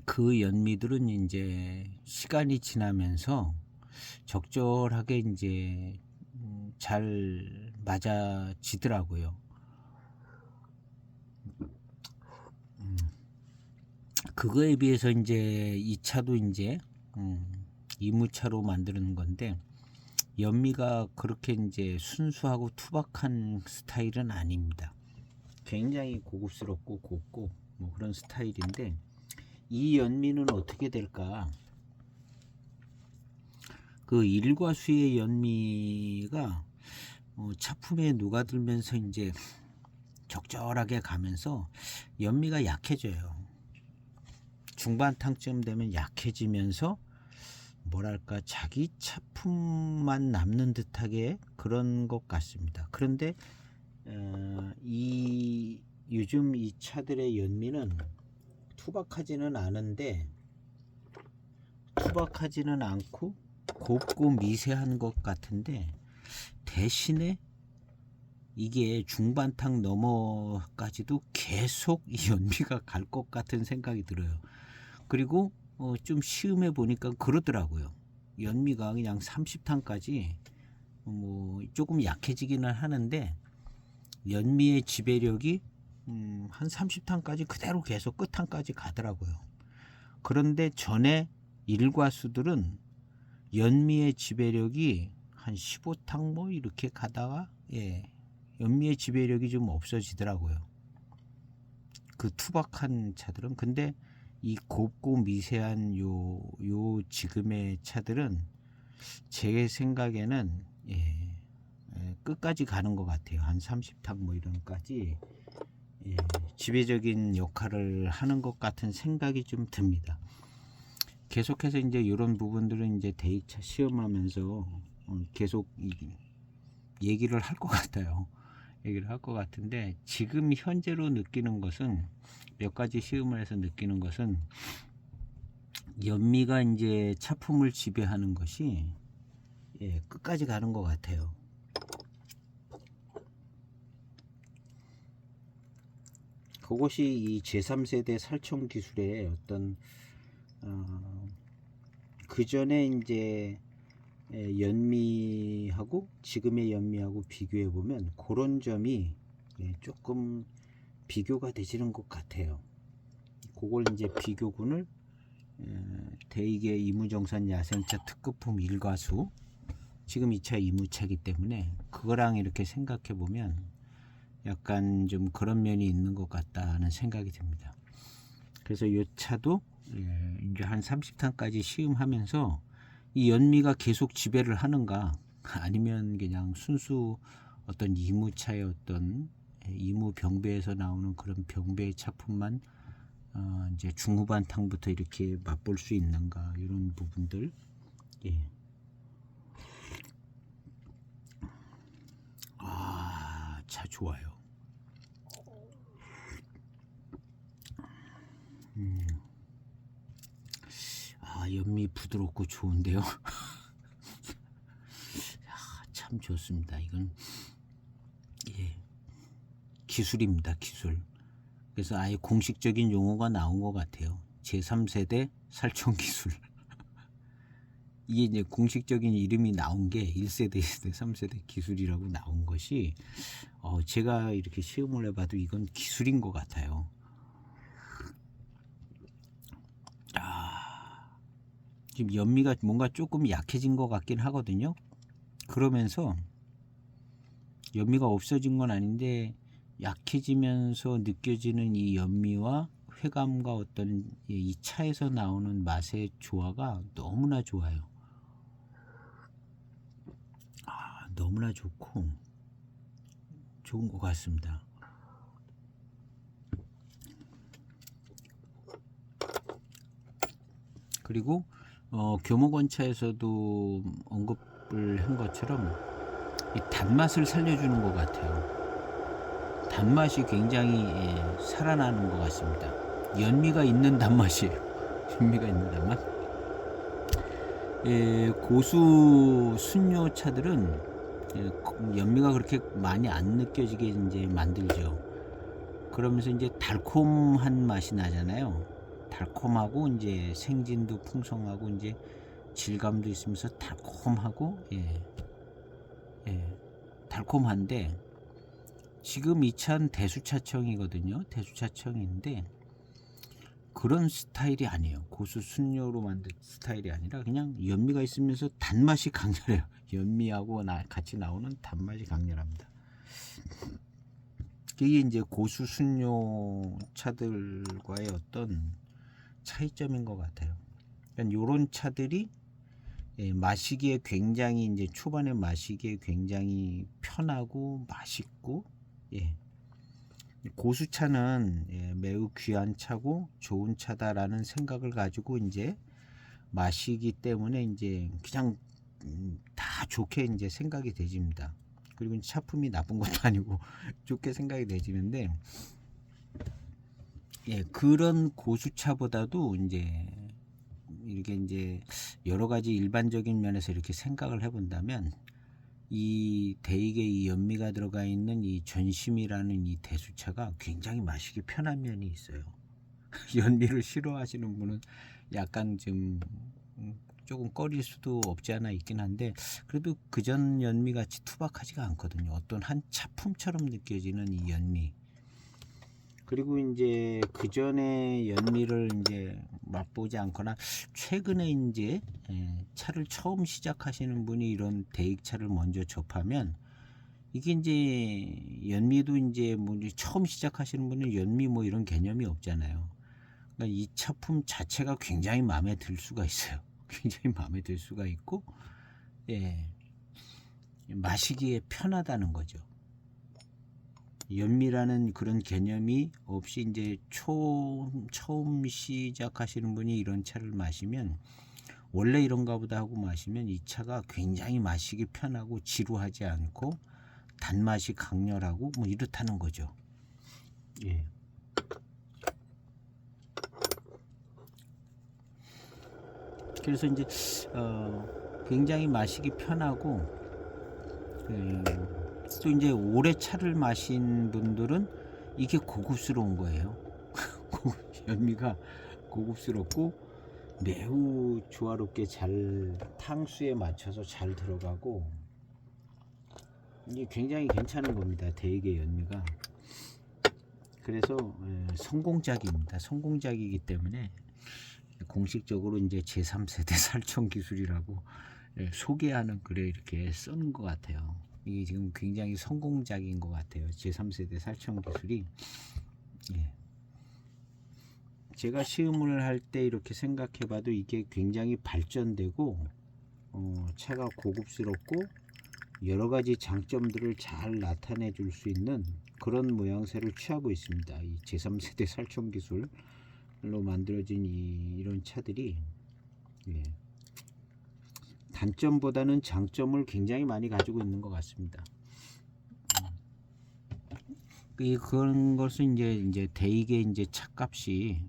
그 연미들은 이제 시간이 지나면서 적절하게 이제 잘 맞아지더라고요. 그거에 비해서 이제 이 차도 이제 이무차로 만드는 건데, 연미가 그렇게 이제 순수하고 투박한 스타일은 아닙니다. 굉장히 고급스럽고 곱고 뭐 그런 스타일인데, 이 연미는 어떻게 될까? 그 일과수의 연미가 차품에 녹아들면서 이제 적절하게 가면서 연미가 약해져요. 중반탕쯤 되면 약해지면서 뭐랄까 자기 차품만 남는 듯하게 그런 것 같습니다. 그런데 요즘 이 차들의 연미는 투박하지는 않고 곱고 미세한 것 같은데, 대신에 이게 중반탕 넘어까지도 계속 이 연미가 갈 것 같은 생각이 들어요. 그리고 좀 시음해 보니까 그러더라고요. 연미가 그냥 30탕까지 뭐 조금 약해지기는 하는데, 연미의 지배력이 한 30탕까지 그대로 계속 끝탕까지 가더라고요. 그런데 전에 일과수들은 연미의 지배력이 한 15탕 뭐 이렇게 가다가, 예, 연미의 지배력이 좀 없어지더라고요. 그 투박한 차들은. 근데 이 곱고 미세한 요 지금의 차들은 제 생각에는, 예, 끝까지 가는 것 같아요. 한 30탕 뭐 이런까지, 예, 지배적인 역할을 하는 것 같은 생각이 좀 듭니다. 계속해서 이제 이런 부분들은 이제 대입차 시험하면서 계속 얘기를 할 것 같아요. 얘기를 할 것 같은데, 지금 현재로 느끼는 것은, 몇 가지 시음을 해서 느끼는 것은, 연미가 이제 차품을 지배하는 것이, 예, 끝까지 가는 것 같아요. 그것이 이 제3세대 살청 기술의 어떤 그 전에 이제 연미하고 지금의 연미하고 비교해 보면 그런 점이 조금 비교가 되지는 것 같아요. 그걸 이제 비교군을 대익의 이무정산 야생차 특급품 일과수, 지금 이 차 이무차이기 때문에 그거랑 이렇게 생각해 보면 약간 좀 그런 면이 있는 것 같다는 생각이 듭니다. 그래서 이 차도 이제 한 30탄까지 시음하면서 이 연미가 계속 지배를 하는가, 아니면 그냥 순수 어떤 이무차의 어떤 이무 병배에서 나오는 그런 병배의 차품만 이제 중후반 탕부터 이렇게 맛볼 수 있는가, 이런 부분들. 예. 차 좋아요. 연미 부드럽고 좋은데요. 참 좋습니다. 이건, 예, 기술입니다. 기술. 그래서 아예 공식적인 용어가 나온 것 같아요. 제3세대 살청 기술. 이게 이제 공식적인 이름이 나온 게 1세대, 2세대, 3세대 기술이라고 나온 것이, 제가 이렇게 시음을 해봐도 이건 기술인 것 같아요. 지금 연미가 뭔가 조금 약해진 것 같긴 하거든요. 그러면서 연미가 없어진 건 아닌데 약해지면서 느껴지는 이 연미와 회감과 어떤 이 차에서 나오는 맛의 조화가 너무나 좋아요. 너무나 좋고 좋은 것 같습니다. 그리고 교목원차에서도 언급을 한 것처럼 이 단맛을 살려주는 것 같아요. 단맛이 굉장히 살아나는 것 같습니다. 연미가 있는 단맛이에요. 연미가 있는 단맛. 고수 순료 차들은 연미가 그렇게 많이 안 느껴지게 이제 만들죠. 그러면서 이제 달콤한 맛이 나잖아요. 달콤하고 이제 생진도 풍성하고 이제 질감도 있으면서 달콤하고 달콤한데 지금 이 차는 대수차청이거든요. 대수차청인데 그런 스타일이 아니에요. 고수 순료로 만든 스타일이 아니라 그냥 연미가 있으면서 단맛이 강렬해요. 연미하고 같이 나오는 단맛이 강렬합니다. 이게 이제 고수 순료 차들과의 어떤 차이점인 것 같아요. 그러니까 이런 차들이 마시기에 굉장히 이제 초반에 마시기에 굉장히 편하고 맛있고 고수차는 매우 귀한 차고 좋은 차다라는 생각을 가지고 이제 마시기 때문에 이제 그냥 다 좋게 이제 생각이 되집니다. 그리고 차품이 나쁜 것도 아니고 좋게 생각이 되지는데 그런 고수차보다도 이제 이렇게 이제 여러 가지 일반적인 면에서 이렇게 생각을 해본다면 이 대익에 이 연미가 들어가 있는 이 전심이라는 이 대수차가 굉장히 마시기 편한 면이 있어요. 연미를 싫어하시는 분은 약간 좀 조금 꺼릴 수도 없지 않아 있긴 한데 그래도 그전 연미 같이 투박하지가 않거든요. 어떤 한 차품처럼 느껴지는 이 연미. 그리고 이제 그 전에 연미를 이제 맛보지 않거나 최근에 이제 차를 처음 시작하시는 분이 이런 대익차를 먼저 접하면 이게 이제 연미도 이제 뭐 처음 시작하시는 분은 연미 뭐 이런 개념이 없잖아요. 그러니까 이 차품 자체가 굉장히 마음에 들 수가 있어요. 굉장히 마음에 들 수가 있고 마시기에 편하다는 거죠. 연미라는 그런 개념이 없이 이제 처음 시작하시는 분이 이런 차를 마시면 원래 이런가 보다 하고 마시면 이 차가 굉장히 마시기 편하고 지루하지 않고 단맛이 강렬하고 뭐 이렇다는 거죠. 그래서 이제 굉장히 마시기 편하고 또 이제 오래 차를 마신 분들은 이게 고급스러운 거예요. 연미가 고급스럽고 매우 조화롭게 잘 탕수에 맞춰서 잘 들어가고 이게 굉장히 괜찮은 겁니다. 대익의 연미가. 그래서 성공작입니다. 성공작이기 때문에 공식적으로 이제 제3세대 살청 기술이라고 소개하는 글에 이렇게 쓰는 것 같아요. 이게 지금 굉장히 성공작인 것 같아요. 제3세대 살청 기술이. 제가 시음을 할 때 이렇게 생각해 봐도 이게 굉장히 발전되고 차가 고급스럽고 여러 가지 장점들을 잘 나타내 줄 수 있는 그런 모양새를 취하고 있습니다. 이 제3세대 살청 기술로 만들어진 이런 차들이 단점보다는 장점을 굉장히 많이 가지고 있는 것 같습니다. 그런 것은 이제 대익의 이제 차값이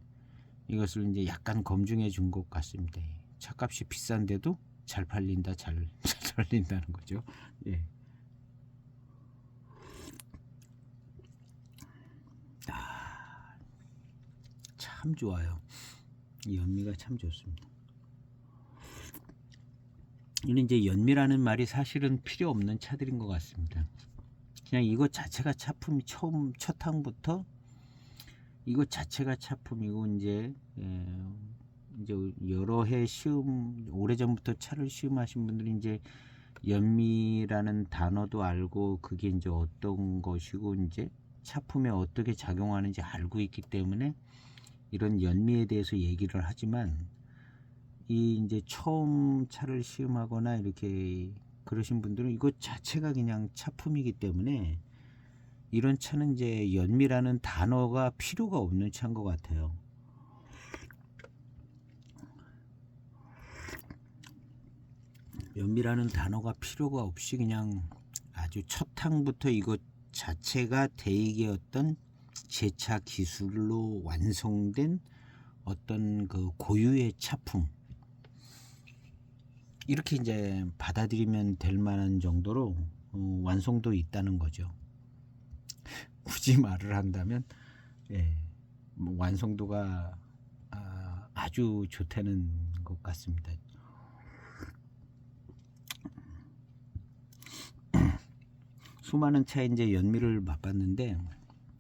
이것을 이제 약간 검증해 준 것 같습니다. 차값이 비싼데도 잘 팔린다, 잘 팔린다는 거죠. 참 좋아요. 이 연미가 참 좋습니다. 이는 이제 연미라는 말이 사실은 필요 없는 차들인 것 같습니다. 그냥 이것 자체가 차품이 첫 항부터 이것 자체가 차품이고 이제 이제 여러 해 시음 오래전부터 차를 시음하신 분들이 이제 연미라는 단어도 알고 그게 이제 어떤 것이고 이제 차품에 어떻게 작용하는지 알고 있기 때문에 이런 연미에 대해서 얘기를 하지만 이 이제 처음 차를 시음하거나 이렇게 그러신 분들은 이것 자체가 그냥 차품이기 때문에 이런 차는 이제 연미라는 단어가 필요가 없는 차인 것 같아요. 연미라는 단어가 필요가 없이 그냥 아주 첫 항부터 이것 자체가 대익의 어떤 제차 기술로 완성된 어떤 그 고유의 차품, 이렇게 이제 받아들이면 될 만한 정도로 완성도 있다는 거죠. 굳이 말을 한다면 뭐 완성도가 아주 좋다는 것 같습니다. 수많은 차에 이제 연미를 맛봤는데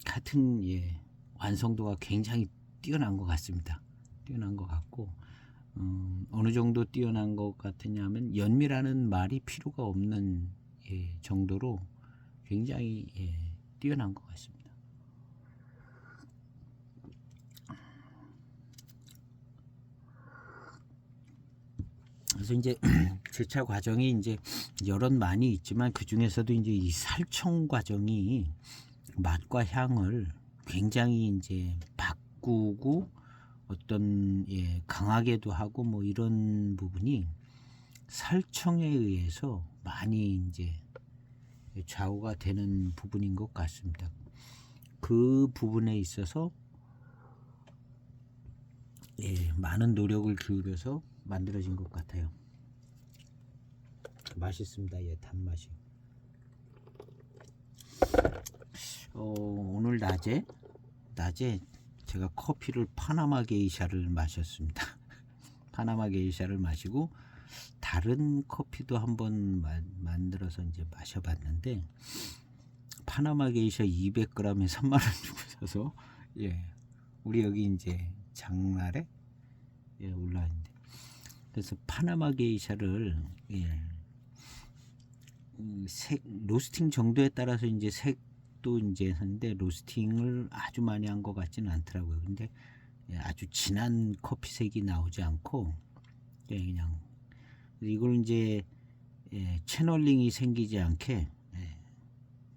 같은 완성도가 굉장히 뛰어난 것 같습니다. 뛰어난 것 같고 어느 정도 뛰어난 것 같으냐면 연미라는 말이 필요가 없는 정도로 굉장히 뛰어난 것 같습니다. 그래서 이제 제차 과정이 이제 여러 많이 있지만 그 중에서도 이제 이 살청 과정이 맛과 향을 굉장히 이제 바꾸고 어떤 강하게도 하고 뭐 이런 부분이 살청에 의해서 많이 이제 좌우가 되는 부분인 것 같습니다. 그 부분에 있어서 많은 노력을 기울여서 만들어진 것 같아요. 맛있습니다. 단맛이. 오늘 낮에 제가 커피를 파나마 게이샤를 마셨습니다. 파나마 게이샤를 마시고 다른 커피도 한번 만들어서 이제 마셔봤는데 파나마 게이샤 200g에 3만 원 주고 사서 우리 여기 이제 장날에 올라왔는데 그래서 파나마 게이샤를 로스팅 정도에 따라서 이제 색도 이제 하는데 로스팅을 아주 많이 한 것 같지는 않더라고요. 근데 아주 진한 커피색이 나오지 않고 그냥 이걸 이제 채널링이 생기지 않게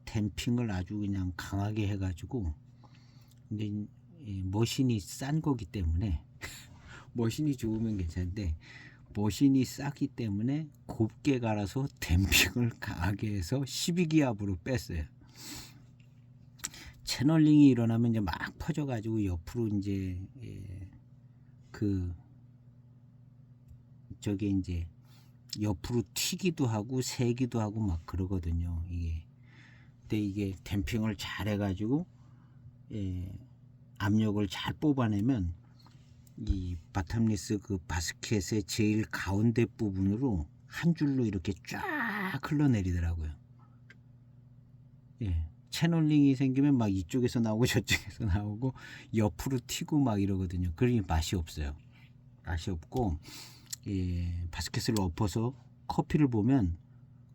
댐핑을 아주 그냥 강하게 해가지고 근데 머신이 싼 거기 때문에 머신이 좋으면 괜찮은데 머신이 싸기 때문에 곱게 갈아서 댐핑을 강하게 해서 12기압으로 뺐어요. 채널링이 일어나면 이제 막 퍼져가지고 옆으로 이제 저게 이제 옆으로 튀기도 하고 새기도 하고 막 그러거든요. 근데 이게 댐핑을 잘 해가지고 압력을 잘 뽑아내면 이 바텀리스 그 바스켓의 제일 가운데 부분으로 한 줄로 이렇게 쫙 흘러내리더라고요. 채널링이 생기면 막 이쪽에서 나오고 저쪽에서 나오고 옆으로 튀고 막 이러거든요. 그러니 맛이 없어요. 맛이 없고 바스켓을 엎어서 커피를 보면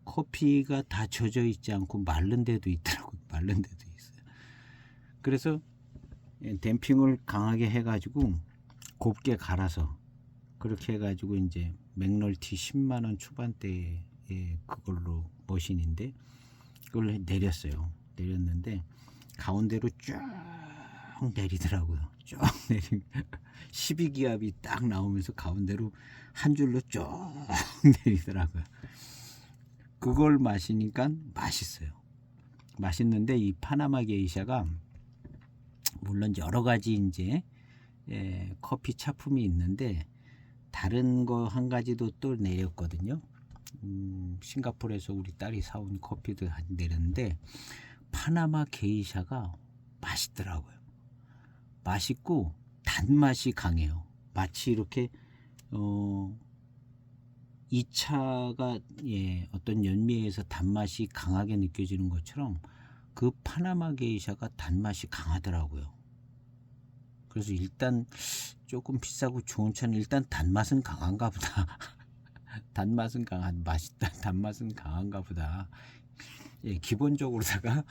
커피가 다 젖어 있지 않고 마른 데도 있더라고요. 마른 데도 있어요. 그래서 댐핑을 강하게 해가지고 곱게 갈아서 그렇게 해가지고 이제 맥널티 10만원 초반대에 그걸로 머신인데 그걸 내렸는데 가운데로 쭉 내리더라고요. 쭉 내리 12기압이 딱 나오면서 가운데로 한 줄로 쭉 내리더라고요. 그걸 마시니까 맛있어요. 맛있는데 이 파나마 게이샤가 물론 여러 가지 이제 커피 차품이 있는데 다른 거 한 가지도 또 내렸거든요. 싱가포르에서 우리 딸이 사온 커피도 내렸는데 파나마 게이샤가 맛있더라고요. 맛있고 단맛이 강해요. 마치 이렇게 이 차가 어떤 연미에서 단맛이 강하게 느껴지는 것처럼 그 파나마 게이샤가 단맛이 강하더라고요. 그래서 일단 조금 비싸고 좋은 차는 일단 단맛은 강한가 보다. 단맛은 맛있다. 단맛은 강한가 보다. 예, 기본적으로다가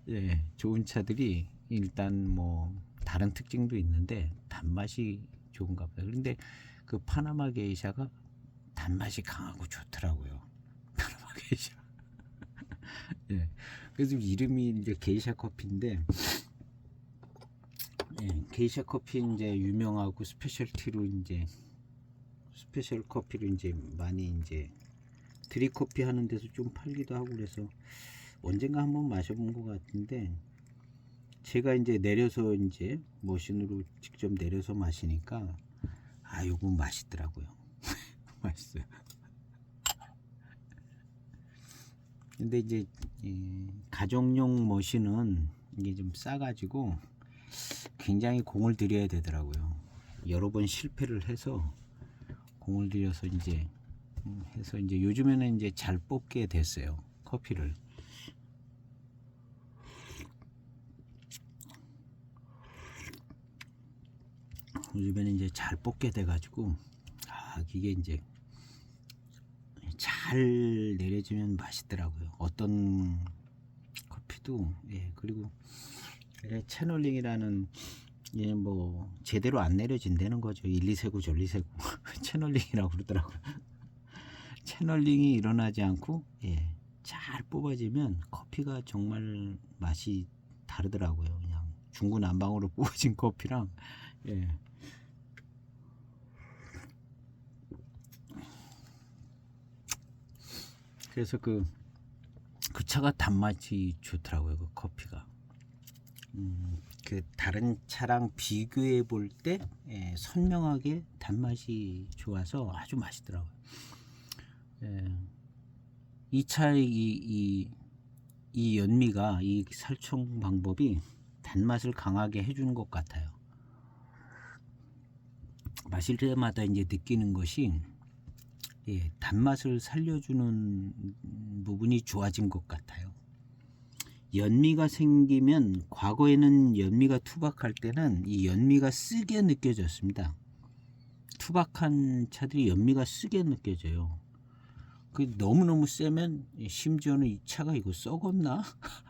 예, 좋은 차들이 일단 뭐 다른 특징도 있는데 단맛이 좋은가 보다. 그런데 그 파나마 게이샤가 단맛이 강하고 좋더라고요. 파나마 게이샤. 예. 그래서 이름이 이제 게이샤 커피인데, 예, 게이샤 커피 이제 유명하고 스페셜티로 이제 스페셜 커피로 이제 많이 이제 드립 커피 하는 데서 좀 팔기도 하고 그래서 언젠가 한번 마셔본 것 같은데, 제가 이제 내려서 이제 머신으로 직접 내려서 마시니까 요거 맛있더라고요. 맛있어요. 근데 이제 가정용 머신은 이게 좀 싸가지고 굉장히 공을 들여야 되더라고요. 여러 번 실패를 해서 공을 들여서 이제 해서 이제 요즘에는 이제 잘 뽑게 됐어요. 커피를. 요즘에는 이제 잘 뽑게 돼가지고 이게 이제 잘 내려지면 맛있더라고요. 어떤 커피도. 예, 그리고 채널링이라는 뭐 제대로 안 내려진다는 거죠. 1, 2 세고 절 2 세고 채널링이라고 그러더라고요. 채널링이 일어나지 않고 잘 뽑아지면 커피가 정말 맛이 다르더라고요. 그냥 중구난방으로 뽑아진 커피랑 그래서 그 차가 단맛이 좋더라고요. 그 커피가. 그 다른 차랑 비교해 볼 때 선명하게 단맛이 좋아서 아주 맛있더라고요. 이 차의 이 연미가, 이 살충 방법이 단맛을 강하게 해주는 것 같아요. 마실 때마다 이제 느끼는 것이 단맛을 살려주는 부분이 좋아진 것 같아요. 연미가 생기면, 과거에는 연미가 투박할 때는 이 연미가 쓰게 느껴졌습니다. 투박한 차들이 연미가 쓰게 느껴져요. 그 너무너무 세면 심지어는 이 차가 이거 썩었나?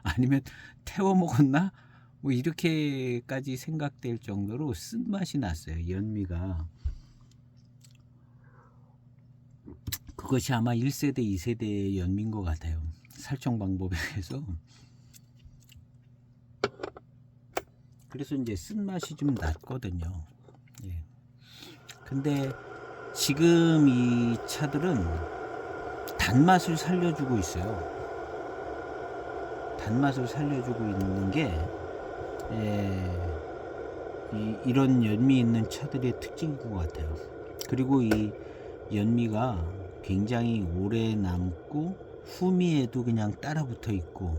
아니면 태워 먹었나? 뭐 이렇게까지 생각될 정도로 쓴맛이 났어요. 연미가. 그것이 아마 1세대, 2세대의 연미인 것 같아요. 살충 방법에 의해서. 그래서 이제 쓴맛이 좀 났거든요. 근데 지금 이 차들은 단맛을 살려주고 있어요. 단맛을 살려주고 있는 게 이런 연미 있는 차들의 특징인 것 같아요. 그리고 이 연미가 굉장히 오래 남고 후미에도 그냥 따라붙어 있고,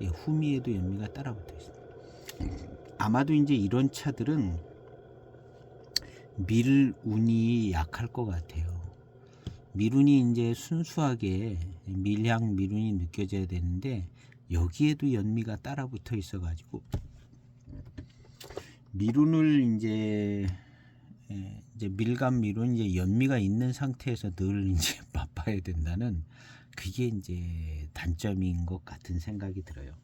후미에도 연미가 따라붙어 있습니다. 아마도 이제 이런 차들은 밀운이 약할 것 같아요. 밀운이 이제 순수하게 밀향 밀운이 느껴져야 되는데 여기에도 연미가 따라붙어 있어 가지고 밀운을 이제 밀감 밀운, 이제 연미가 있는 상태에서 늘 이제 맛봐야 된다는, 그게 이제 단점인 것 같은 생각이 들어요.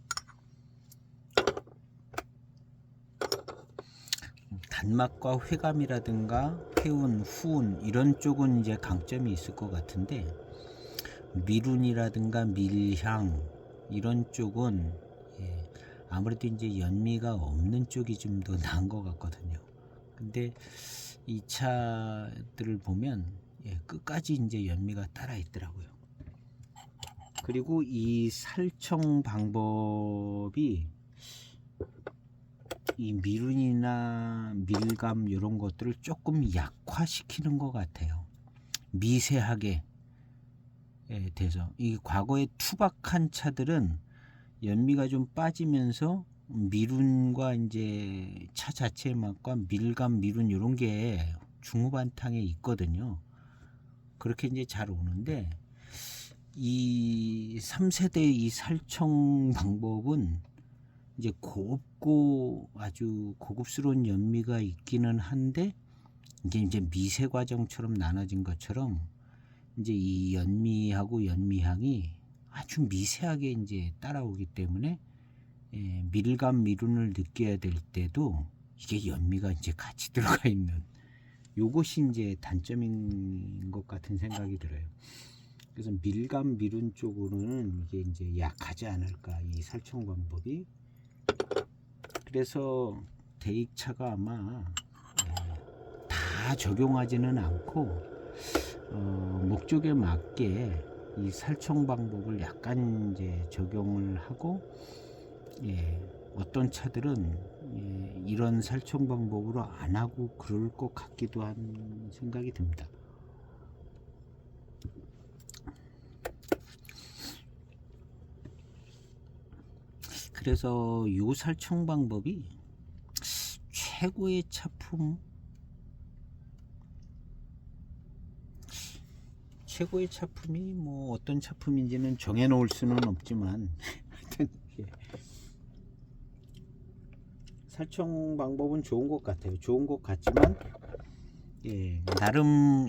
단맛과 회감이라든가 회운, 후운 이런 쪽은 이제 강점이 있을 것 같은데, 밀운이라든가 밀향 이런 쪽은 아무래도 이제 연미가 없는 쪽이 좀 더 나은 것 같거든요. 근데 이 차들을 보면 끝까지 이제 연미가 따라 있더라고요. 그리고 이 살청 방법이 이 밀운이나 밀감 이런 것들을 조금 약화시키는 것 같아요. 미세하게 돼서. 이 과거에 투박한 차들은 연미가 좀 빠지면서 밀운과 이제 차 자체의 맛과 밀감, 밀운 이런 게 중후반탕에 있거든요. 그렇게 이제 잘 오는데, 이 3세대 이 살청 방법은 이제 곱고 아주 고급스러운 연미가 있기는 한데, 이제 미세 과정처럼 나눠진 것처럼 이제 이 연미하고 연미향이 아주 미세하게 이제 따라오기 때문에 밀감 미룬을 느껴야 될 때도 이게 연미가 이제 같이 들어가 있는 요것이 이제 단점인 것 같은 생각이 들어요. 그래서 밀감 미룬 쪽으로는 이게 이제 약하지 않을까, 이 살청 방법이. 그래서 대익차가 아마 다 적용하지는 않고 목적에 맞게 이 살청 방법을 약간 이제 적용을 하고, 어떤 차들은 이런 살청 방법으로 안 하고 그럴 것 같기도 한 생각이 듭니다. 그래서 이 살청 방법이 최고의 차품이 뭐 어떤 차품인지는 정해 놓을 수는 없지만 하여튼 살청 방법은 좋은 것 같아요. 좋은 것 같지만 나름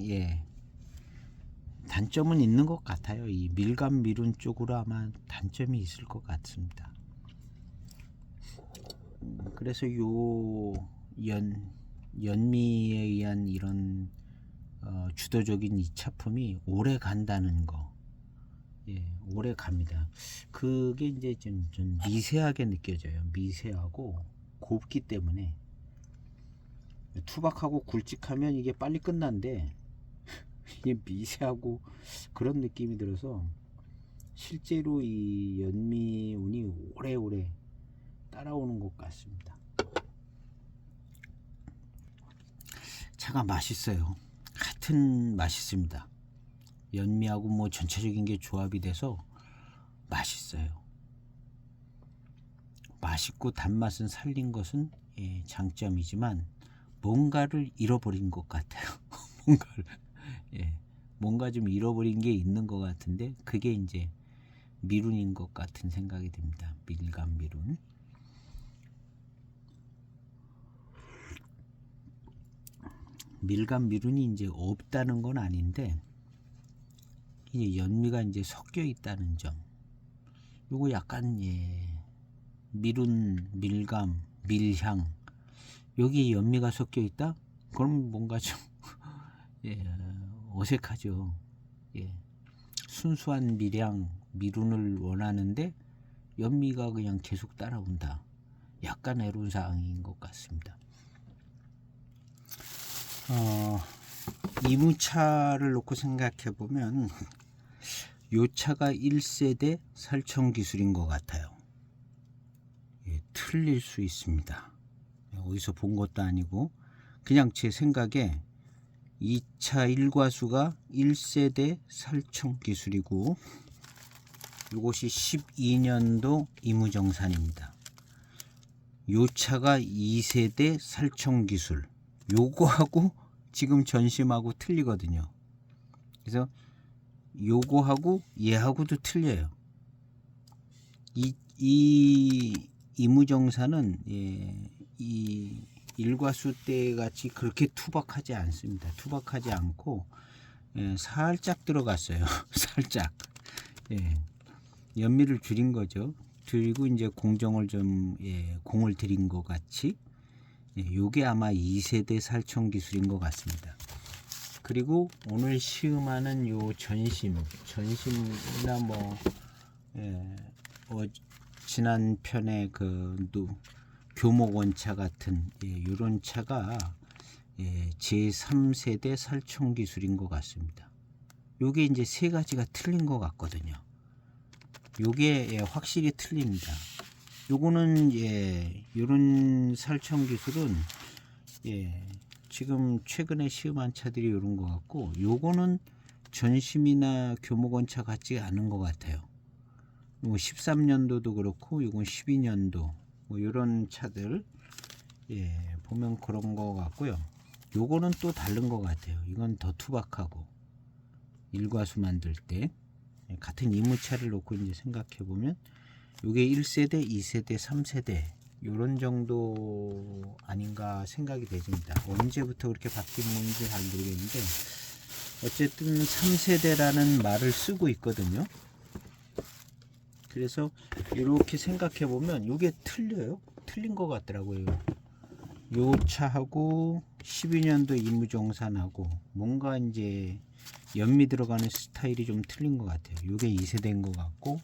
단점은 있는 것 같아요. 이 밀감 미룬 쪽으로 아마 단점이 있을 것 같습니다. 그래서 요 연미에 의한 이런 주도적인 이 차품이 오래 간다는 거, 오래 갑니다. 그게 이제 좀 미세하게 느껴져요. 미세하고 곱기 때문에. 투박하고 굵직하면 이게 빨리 끝난데 이게 미세하고 그런 느낌이 들어서 실제로 이 연미운이 오래오래 따라오는 것 같습니다. 차가 맛있어요. 하여튼 맛있습니다. 연미하고 뭐 전체적인 게 조합이 돼서 맛있어요. 맛있고 단맛은 살린 것은 장점이지만 뭔가를 잃어버린 것 같아요. 뭔가 좀 잃어버린 게 있는 것 같은데, 그게 이제 미룬인 것 같은 생각이 듭니다. 밀감 미룬. 밀감 미룬이 이제 없다는 건 아닌데, 이제 연미가 이제 섞여 있다는 점. 요거 약간 미룬, 밀감, 밀향, 여기 연미가 섞여 있다? 그럼 뭔가 좀 어색하죠. 순수한 밀향, 미룬을 원하는데 연미가 그냥 계속 따라온다. 약간 애로사항인 것 같습니다. 이무차를 놓고 생각해 보면 요 차가 1세대 살청 기술인 것 같아요. 틀릴 수 있습니다. 어디서 본 것도 아니고 그냥 제 생각에 이 차 1과수가 1세대 살청 기술이고, 이것이 12년도 이무정산입니다. 요 차가 2세대 살청 기술, 요거하고 지금 전심하고 틀리거든요. 그래서 요거하고 얘하고도 틀려요. 이 이무정산은 이 일과수 때 같이 그렇게 투박하지 않습니다. 투박하지 않고 살짝 들어갔어요. 살짝. 연미를 줄인 거죠. 그리고 이제 공정을 좀 공을 들인 것 같이. 요게 아마 2세대 살청 기술인 것 같습니다. 그리고 오늘 시음하는 요 전심이나 지난 편에 교목원차 같은 이런 차가 제3세대 살청 기술인 것 같습니다. 요게 이제 세 가지가 틀린 것 같거든요. 요게 확실히 틀립니다. 요거는 요런 살청 기술은 지금 최근에 시음한 차들이 요런 것 같고, 요거는 전심이나 교목원차 같지 않은 것 같아요. 13년도도 그렇고 요건 12년도 요런 차들 보면 그런 것 같고요. 요거는 또 다른 것 같아요. 이건 더 투박하고, 일과수 만들 때 같은 이무차를 놓고 이제 생각해 보면 요게 1세대, 2세대, 3세대 요런 정도 아닌가 생각이 되집니다. 언제부터 그렇게 바뀐 건지 잘 모르겠는데 어쨌든 3세대라는 말을 쓰고 있거든요. 그래서 이렇게 생각해 보면 이게 틀려요. 틀린 것 같더라고요. 요 차하고 12년도 이무정산하고 뭔가 이제 연미 들어가는 스타일이 좀 틀린 것 같아요. 요게 2세대인 것 같고,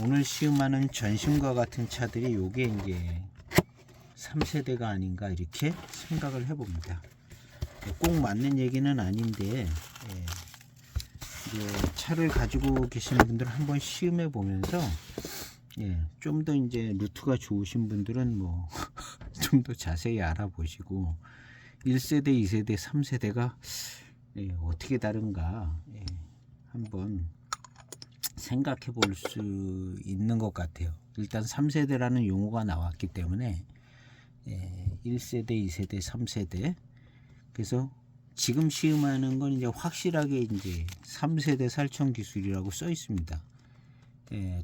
오늘 시음하는 전신과 같은 차들이 요게 이제 3세대가 아닌가 이렇게 생각을 해봅니다. 꼭 맞는 얘기는 아닌데, 이제 차를 가지고 계시는 분들은 한번 시음해 보면서 좀 더 이제 루트가 좋으신 분들은 뭐 좀 더 자세히 알아보시고 1세대, 2세대, 3세대가 어떻게 다른가 한번 생각해 볼 수 있는 것 같아요. 일단 3세대라는 용어가 나왔기 때문에 1세대, 2세대, 3세대. 그래서 지금 시음하는 건 이제 확실하게 이제 3세대 살청 기술이라고 써 있습니다.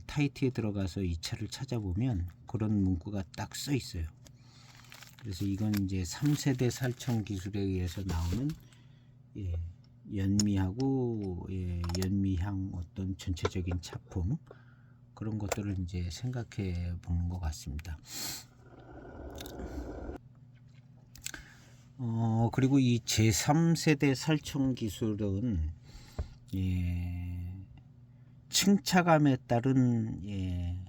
타이트에 들어가서 이 차를 찾아보면 그런 문구가 딱 써 있어요. 그래서 이건 이제 3세대 살청 기술에 의해서 나오는 연미하고 연미향 어떤 전체적인 차품 그런 것들을 이제 생각해 보는 것 같습니다. 그리고 이 제3세대 살청 기술은 층차감에 따른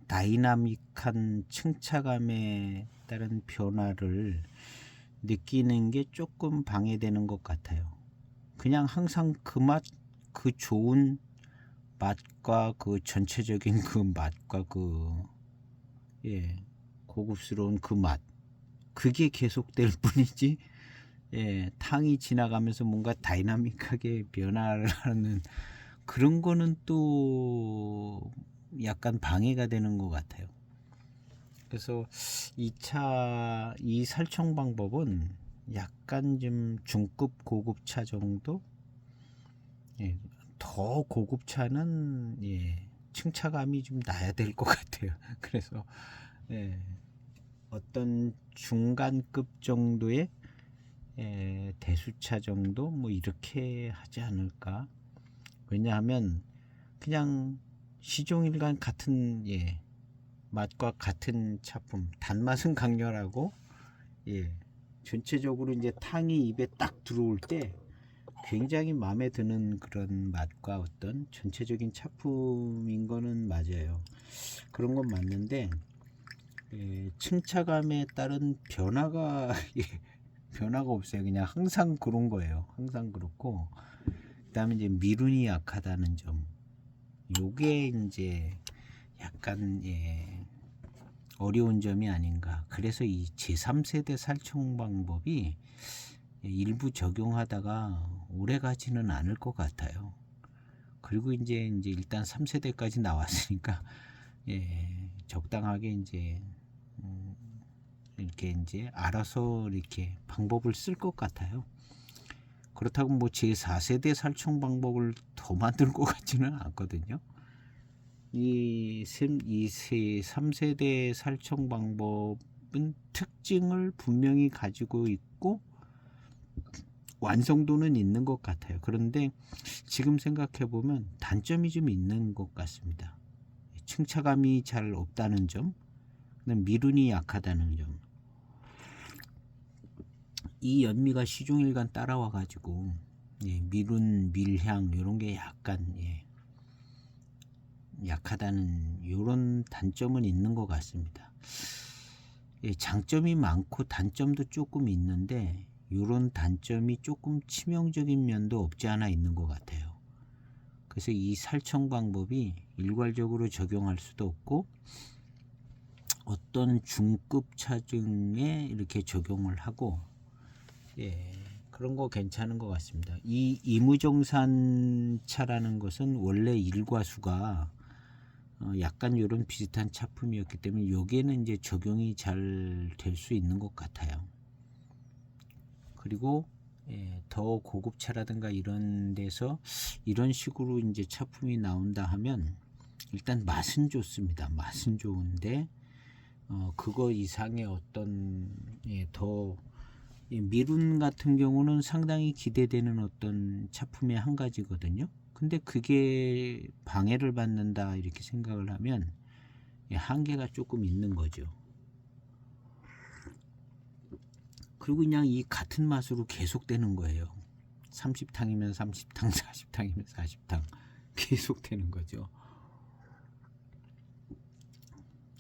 다이나믹한 층차감에 따른 변화를 느끼는 게 조금 방해되는 것 같아요. 그냥 항상 그 맛, 그 좋은 맛과 그 전체적인 그 맛과 그 고급스러운 그 맛, 그게 계속될 뿐이지 탕이 지나가면서 뭔가 다이나믹하게 변화를 하는 그런 거는 또 약간 방해가 되는 것 같아요. 그래서 이 살청 방법은 약간 좀 중급 고급차 정도, 더 고급차는 층차감이 좀 나야 될 것 같아요. 그래서 어떤 중간급 정도의 대수차 정도 뭐 이렇게 하지 않을까. 왜냐하면 그냥 시종일관 같은 맛과 같은 차품, 단맛은 강렬하고 전체적으로 이제 탕이 입에 딱 들어올 때 굉장히 마음에 드는 그런 맛과 어떤 전체적인 차품인 거는 맞아요. 그런 건 맞는데 층차감에 따른 변화가 변화가 없어요. 그냥 항상 그런 거예요. 항상 그렇고, 그다음에 이제 미룬이 약하다는 점, 요게 이제 약간 어려운 점이 아닌가. 그래서 이 제3세대 살청 방법이 일부 적용하다가 오래 가지는 않을 것 같아요. 그리고 이제 일단 3세대까지 나왔으니까 적당하게 이제 이렇게 이제 알아서 이렇게 방법을 쓸 것 같아요. 그렇다고 뭐 제4세대 살청 방법을 더 만들 것 같지는 않거든요. 이 3세대 살청 방법은 특징을 분명히 가지고 있고 완성도는 있는 것 같아요. 그런데 지금 생각해 보면 단점이 좀 있는 것 같습니다. 층차감이 잘 없다는 점, 미룬이 약하다는 점. 이 연미가 시종일관 따라와 가지고 미룬, 밀향 이런 게 약간 약하다는 이런 단점은 있는 것 같습니다. 장점이 많고 단점도 조금 있는데 이런 단점이 조금 치명적인 면도 없지 않아 있는 것 같아요. 그래서 이 살청 방법이 일괄적으로 적용할 수도 없고 어떤 중급 차종에 이렇게 적용을 하고 그런 거 괜찮은 것 같습니다. 이 이무정산 차라는 것은 원래 일과수가 약간 이런 비슷한 차품이었기 때문에 여기에는 이제 적용이 잘 될 수 있는 것 같아요. 그리고 더 고급차라든가 이런 데서 이런 식으로 이제 차품이 나온다 하면 일단 맛은 좋습니다. 맛은 좋은데 그거 이상의 어떤 더 미룬 같은 경우는 상당히 기대되는 어떤 차품의 한 가지거든요. 근데 그게 방해를 받는다 이렇게 생각을 하면 한계가 조금 있는 거죠. 그리고 그냥 이 같은 맛으로 계속되는 거예요. 30탕이면 30탕, 40탕이면 40탕 계속되는 거죠.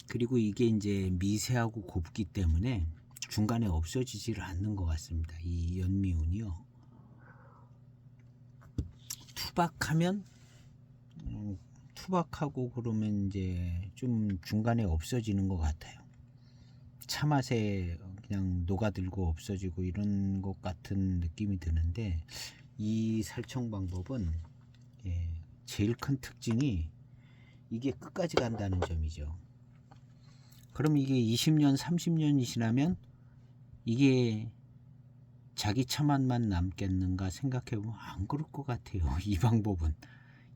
그리고 이게 이제 미세하고 곱기 때문에 중간에 없어지지를 않는 것 같습니다. 이 연미운이요. 투박하면 투박하고 그러면 이제 좀 중간에 없어지는 것 같아요. 차 맛에 그냥 녹아들고 없어지고 이런 것 같은 느낌이 드는데 이 살청 방법은 제일 큰 특징이 이게 끝까지 간다는 점이죠. 그럼 이게 20년 30년이 지나면 이게 자기 차맛만 남겠는가 생각해보면 안 그럴 것 같아요. 이 방법은,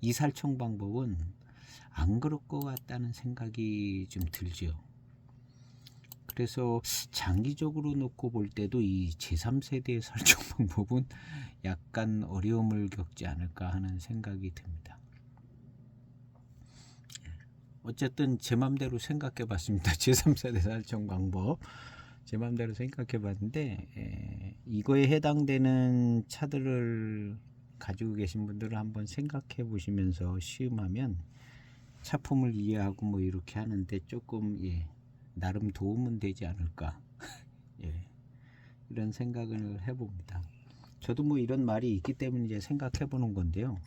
이 살청 방법은 안 그럴 것 같다는 생각이 좀 들죠. 그래서 장기적으로 놓고 볼 때도 이 제3세대의 살청 방법은 약간 어려움을 겪지 않을까 하는 생각이 듭니다. 어쨌든 제 맘대로 생각해 봤습니다. 제3세대 살청 방법 제 맘대로 생각해 봤는데 이거에 해당되는 차들을 가지고 계신 분들은 한번 생각해 보시면서 시음하면 차품을 이해하고 뭐 이렇게 하는데 조금 나름 도움은 되지 않을까 이런 생각을 해봅니다. 저도 뭐 이런 말이 있기 때문에 이제 생각해 보는 건데요.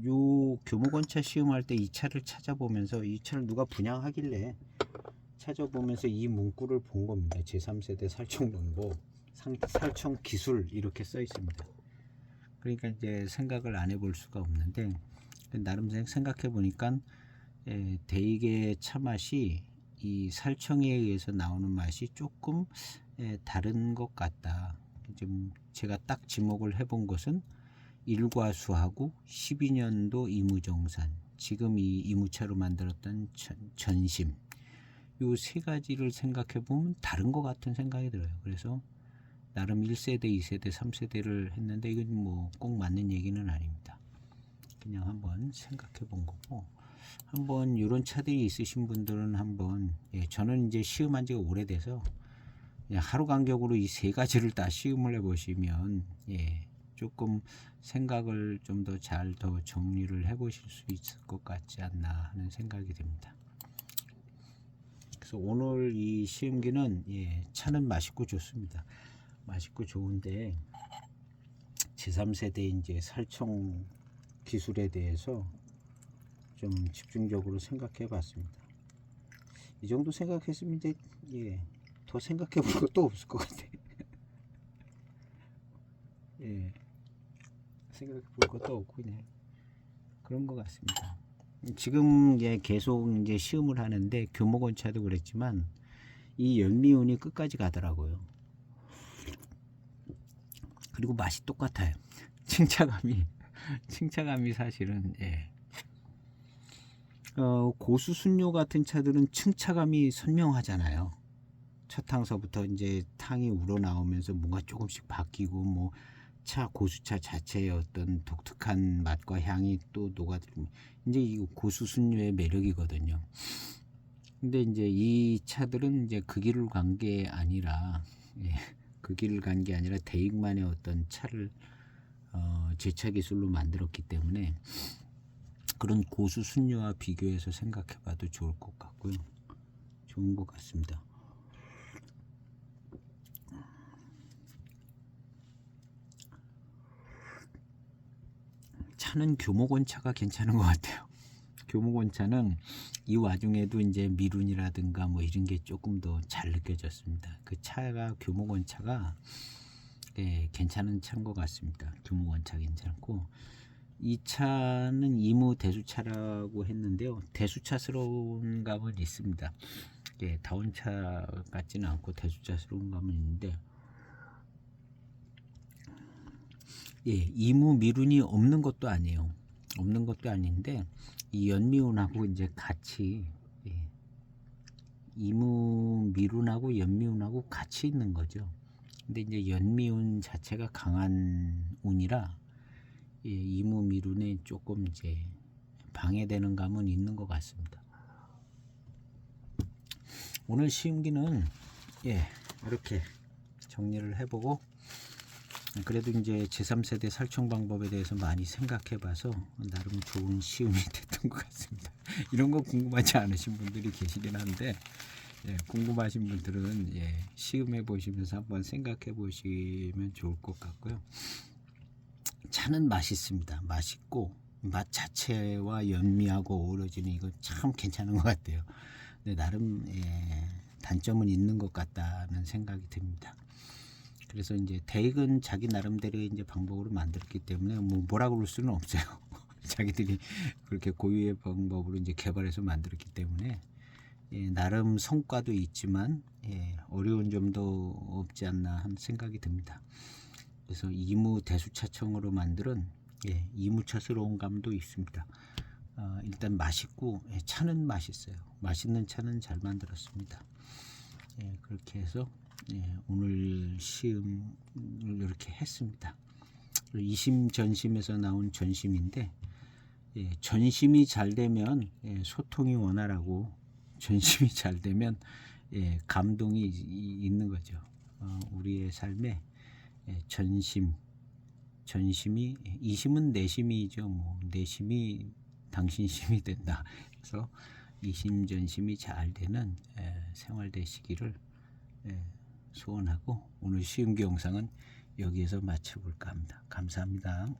요 교목원차 시음할 때 이 차를 찾아보면서 이 차를 누가 분양하길래 찾아보면서 이 문구를 본 겁니다. 제3세대 살청 방법, 살청 기술 이렇게 써 있습니다. 그러니까 이제 생각을 안 해볼 수가 없는데 나름 생각해 보니까 대익의 차 맛이 이 살청에 의해서 나오는 맛이 조금 다른 것 같다. 좀 제가 딱 지목을 해본 것은 일과수하고 12년도 이무정산, 지금 이 이무차로 만들었던 전심, 요 세 가지를 생각해 보면 다른 것 같은 생각이 들어요. 그래서 나름 1세대, 2세대, 3세대를 했는데 이건 뭐 꼭 맞는 얘기는 아닙니다. 그냥 한번 생각해 본 거고, 한번 이런 차들이 있으신 분들은 한번 저는 이제 시음한 지가 오래돼서 그냥 하루 간격으로 이 세 가지를 다 시음을 해 보시면 조금 생각을 좀 더 잘 더 정리를 해 보실 수 있을 것 같지 않나 하는 생각이 듭니다. 그래서 오늘 이 시음기는 차는 맛있고 좋습니다. 맛있고 좋은데 제3세대 이제 살청 기술에 대해서 좀 집중적으로 생각해 봤습니다. 이 정도 생각했으면 이제 더 생각해 볼 것도 없을 것 같아요. 생각해 볼 것도 없고 그냥 그런 것 같습니다. 지금 계속 이제 시음을 하는데 교목원차도 그랬지만 이 연미운이 끝까지 가더라고요. 그리고 맛이 똑같아요. 층차감이 사실은 고수 순료 같은 차들은 층차감이 선명하잖아요. 첫 탕서부터 이제 탕이 우러나오면서 뭔가 조금씩 바뀌고 뭐 차 고수차 자체의 어떤 독특한 맛과 향이 또 녹아들고 이제 이 고수 순료의 매력이거든요. 근데 이제 이 차들은 이제 그 길을 간 게 아니라 그 길을 간 게 아니라 대익만의 어떤 차를 제차 기술로 만들었기 때문에 그런 고수 순료와 비교해서 생각해 봐도 좋을 것 같고요. 좋은 것 같습니다. 차는 교목원차가 괜찮은 것 같아요. 교목원차는 이 와중에도 이제 미룬이라든가 뭐 이런 게 조금 더 잘 느껴졌습니다. 그 차가 교목원차가 괜찮은 차인 것 같습니다. 교목원차 괜찮고, 이 차는 이무 대수차라고 했는데요. 대수차스러운 감은 있습니다. 다운차 같지는 않고 대수차스러운 감은 있는데 이무 미룬이 없는 것도 아니에요. 없는 것도 아닌데 이 연미운하고 이제 같이 이무미룬하고 연미운하고 같이 있는 거죠. 근데 이제 연미운 자체가 강한 운이라 이무미룬에 조금 이제 방해되는 감은 있는 것 같습니다. 오늘 시음기는 이렇게 정리를 해보고, 그래도 이제 제3세대 살충 방법에 대해서 많이 생각해 봐서 나름 좋은 시음이 됐던 것 같습니다. 이런 거 궁금하지 않으신 분들이 계시긴 한데, 궁금하신 분들은 시음해 보시면서 한번 생각해 보시면 좋을 것 같고요. 차는 맛있습니다. 맛있고 맛 자체와 연미하고 어우러지는 이거 참 괜찮은 것 같아요. 근데 나름 단점은 있는 것 같다는 생각이 듭니다. 그래서 이제 대익은 자기 나름대로의 이제 방법으로 만들었기 때문에 뭐라 그럴 수는 없어요. 자기들이 그렇게 고유의 방법으로 이제 개발해서 만들었기 때문에 나름 성과도 있지만 어려운 점도 없지 않나 하는 생각이 듭니다. 그래서 이무대수차청으로 만드는 이무차스러운 감도 있습니다. 일단 맛있고 차는 맛있어요. 맛있는 차는 잘 만들었습니다. 그렇게 해서 오늘 시음을 이렇게 했습니다. 이심전심에서 나온 전심인데 전심이 잘 되면 소통이 원활하고 전심이 잘 되면 감동이 있는 거죠. 우리의 삶에 전심이 이심은 내심이죠. 뭐 내심이 당신심이 된다. 그래서 이심전심이 잘 되는 생활 되시기를 소원하고 오늘 시음기 영상은 여기에서 마쳐볼까 합니다. 감사합니다.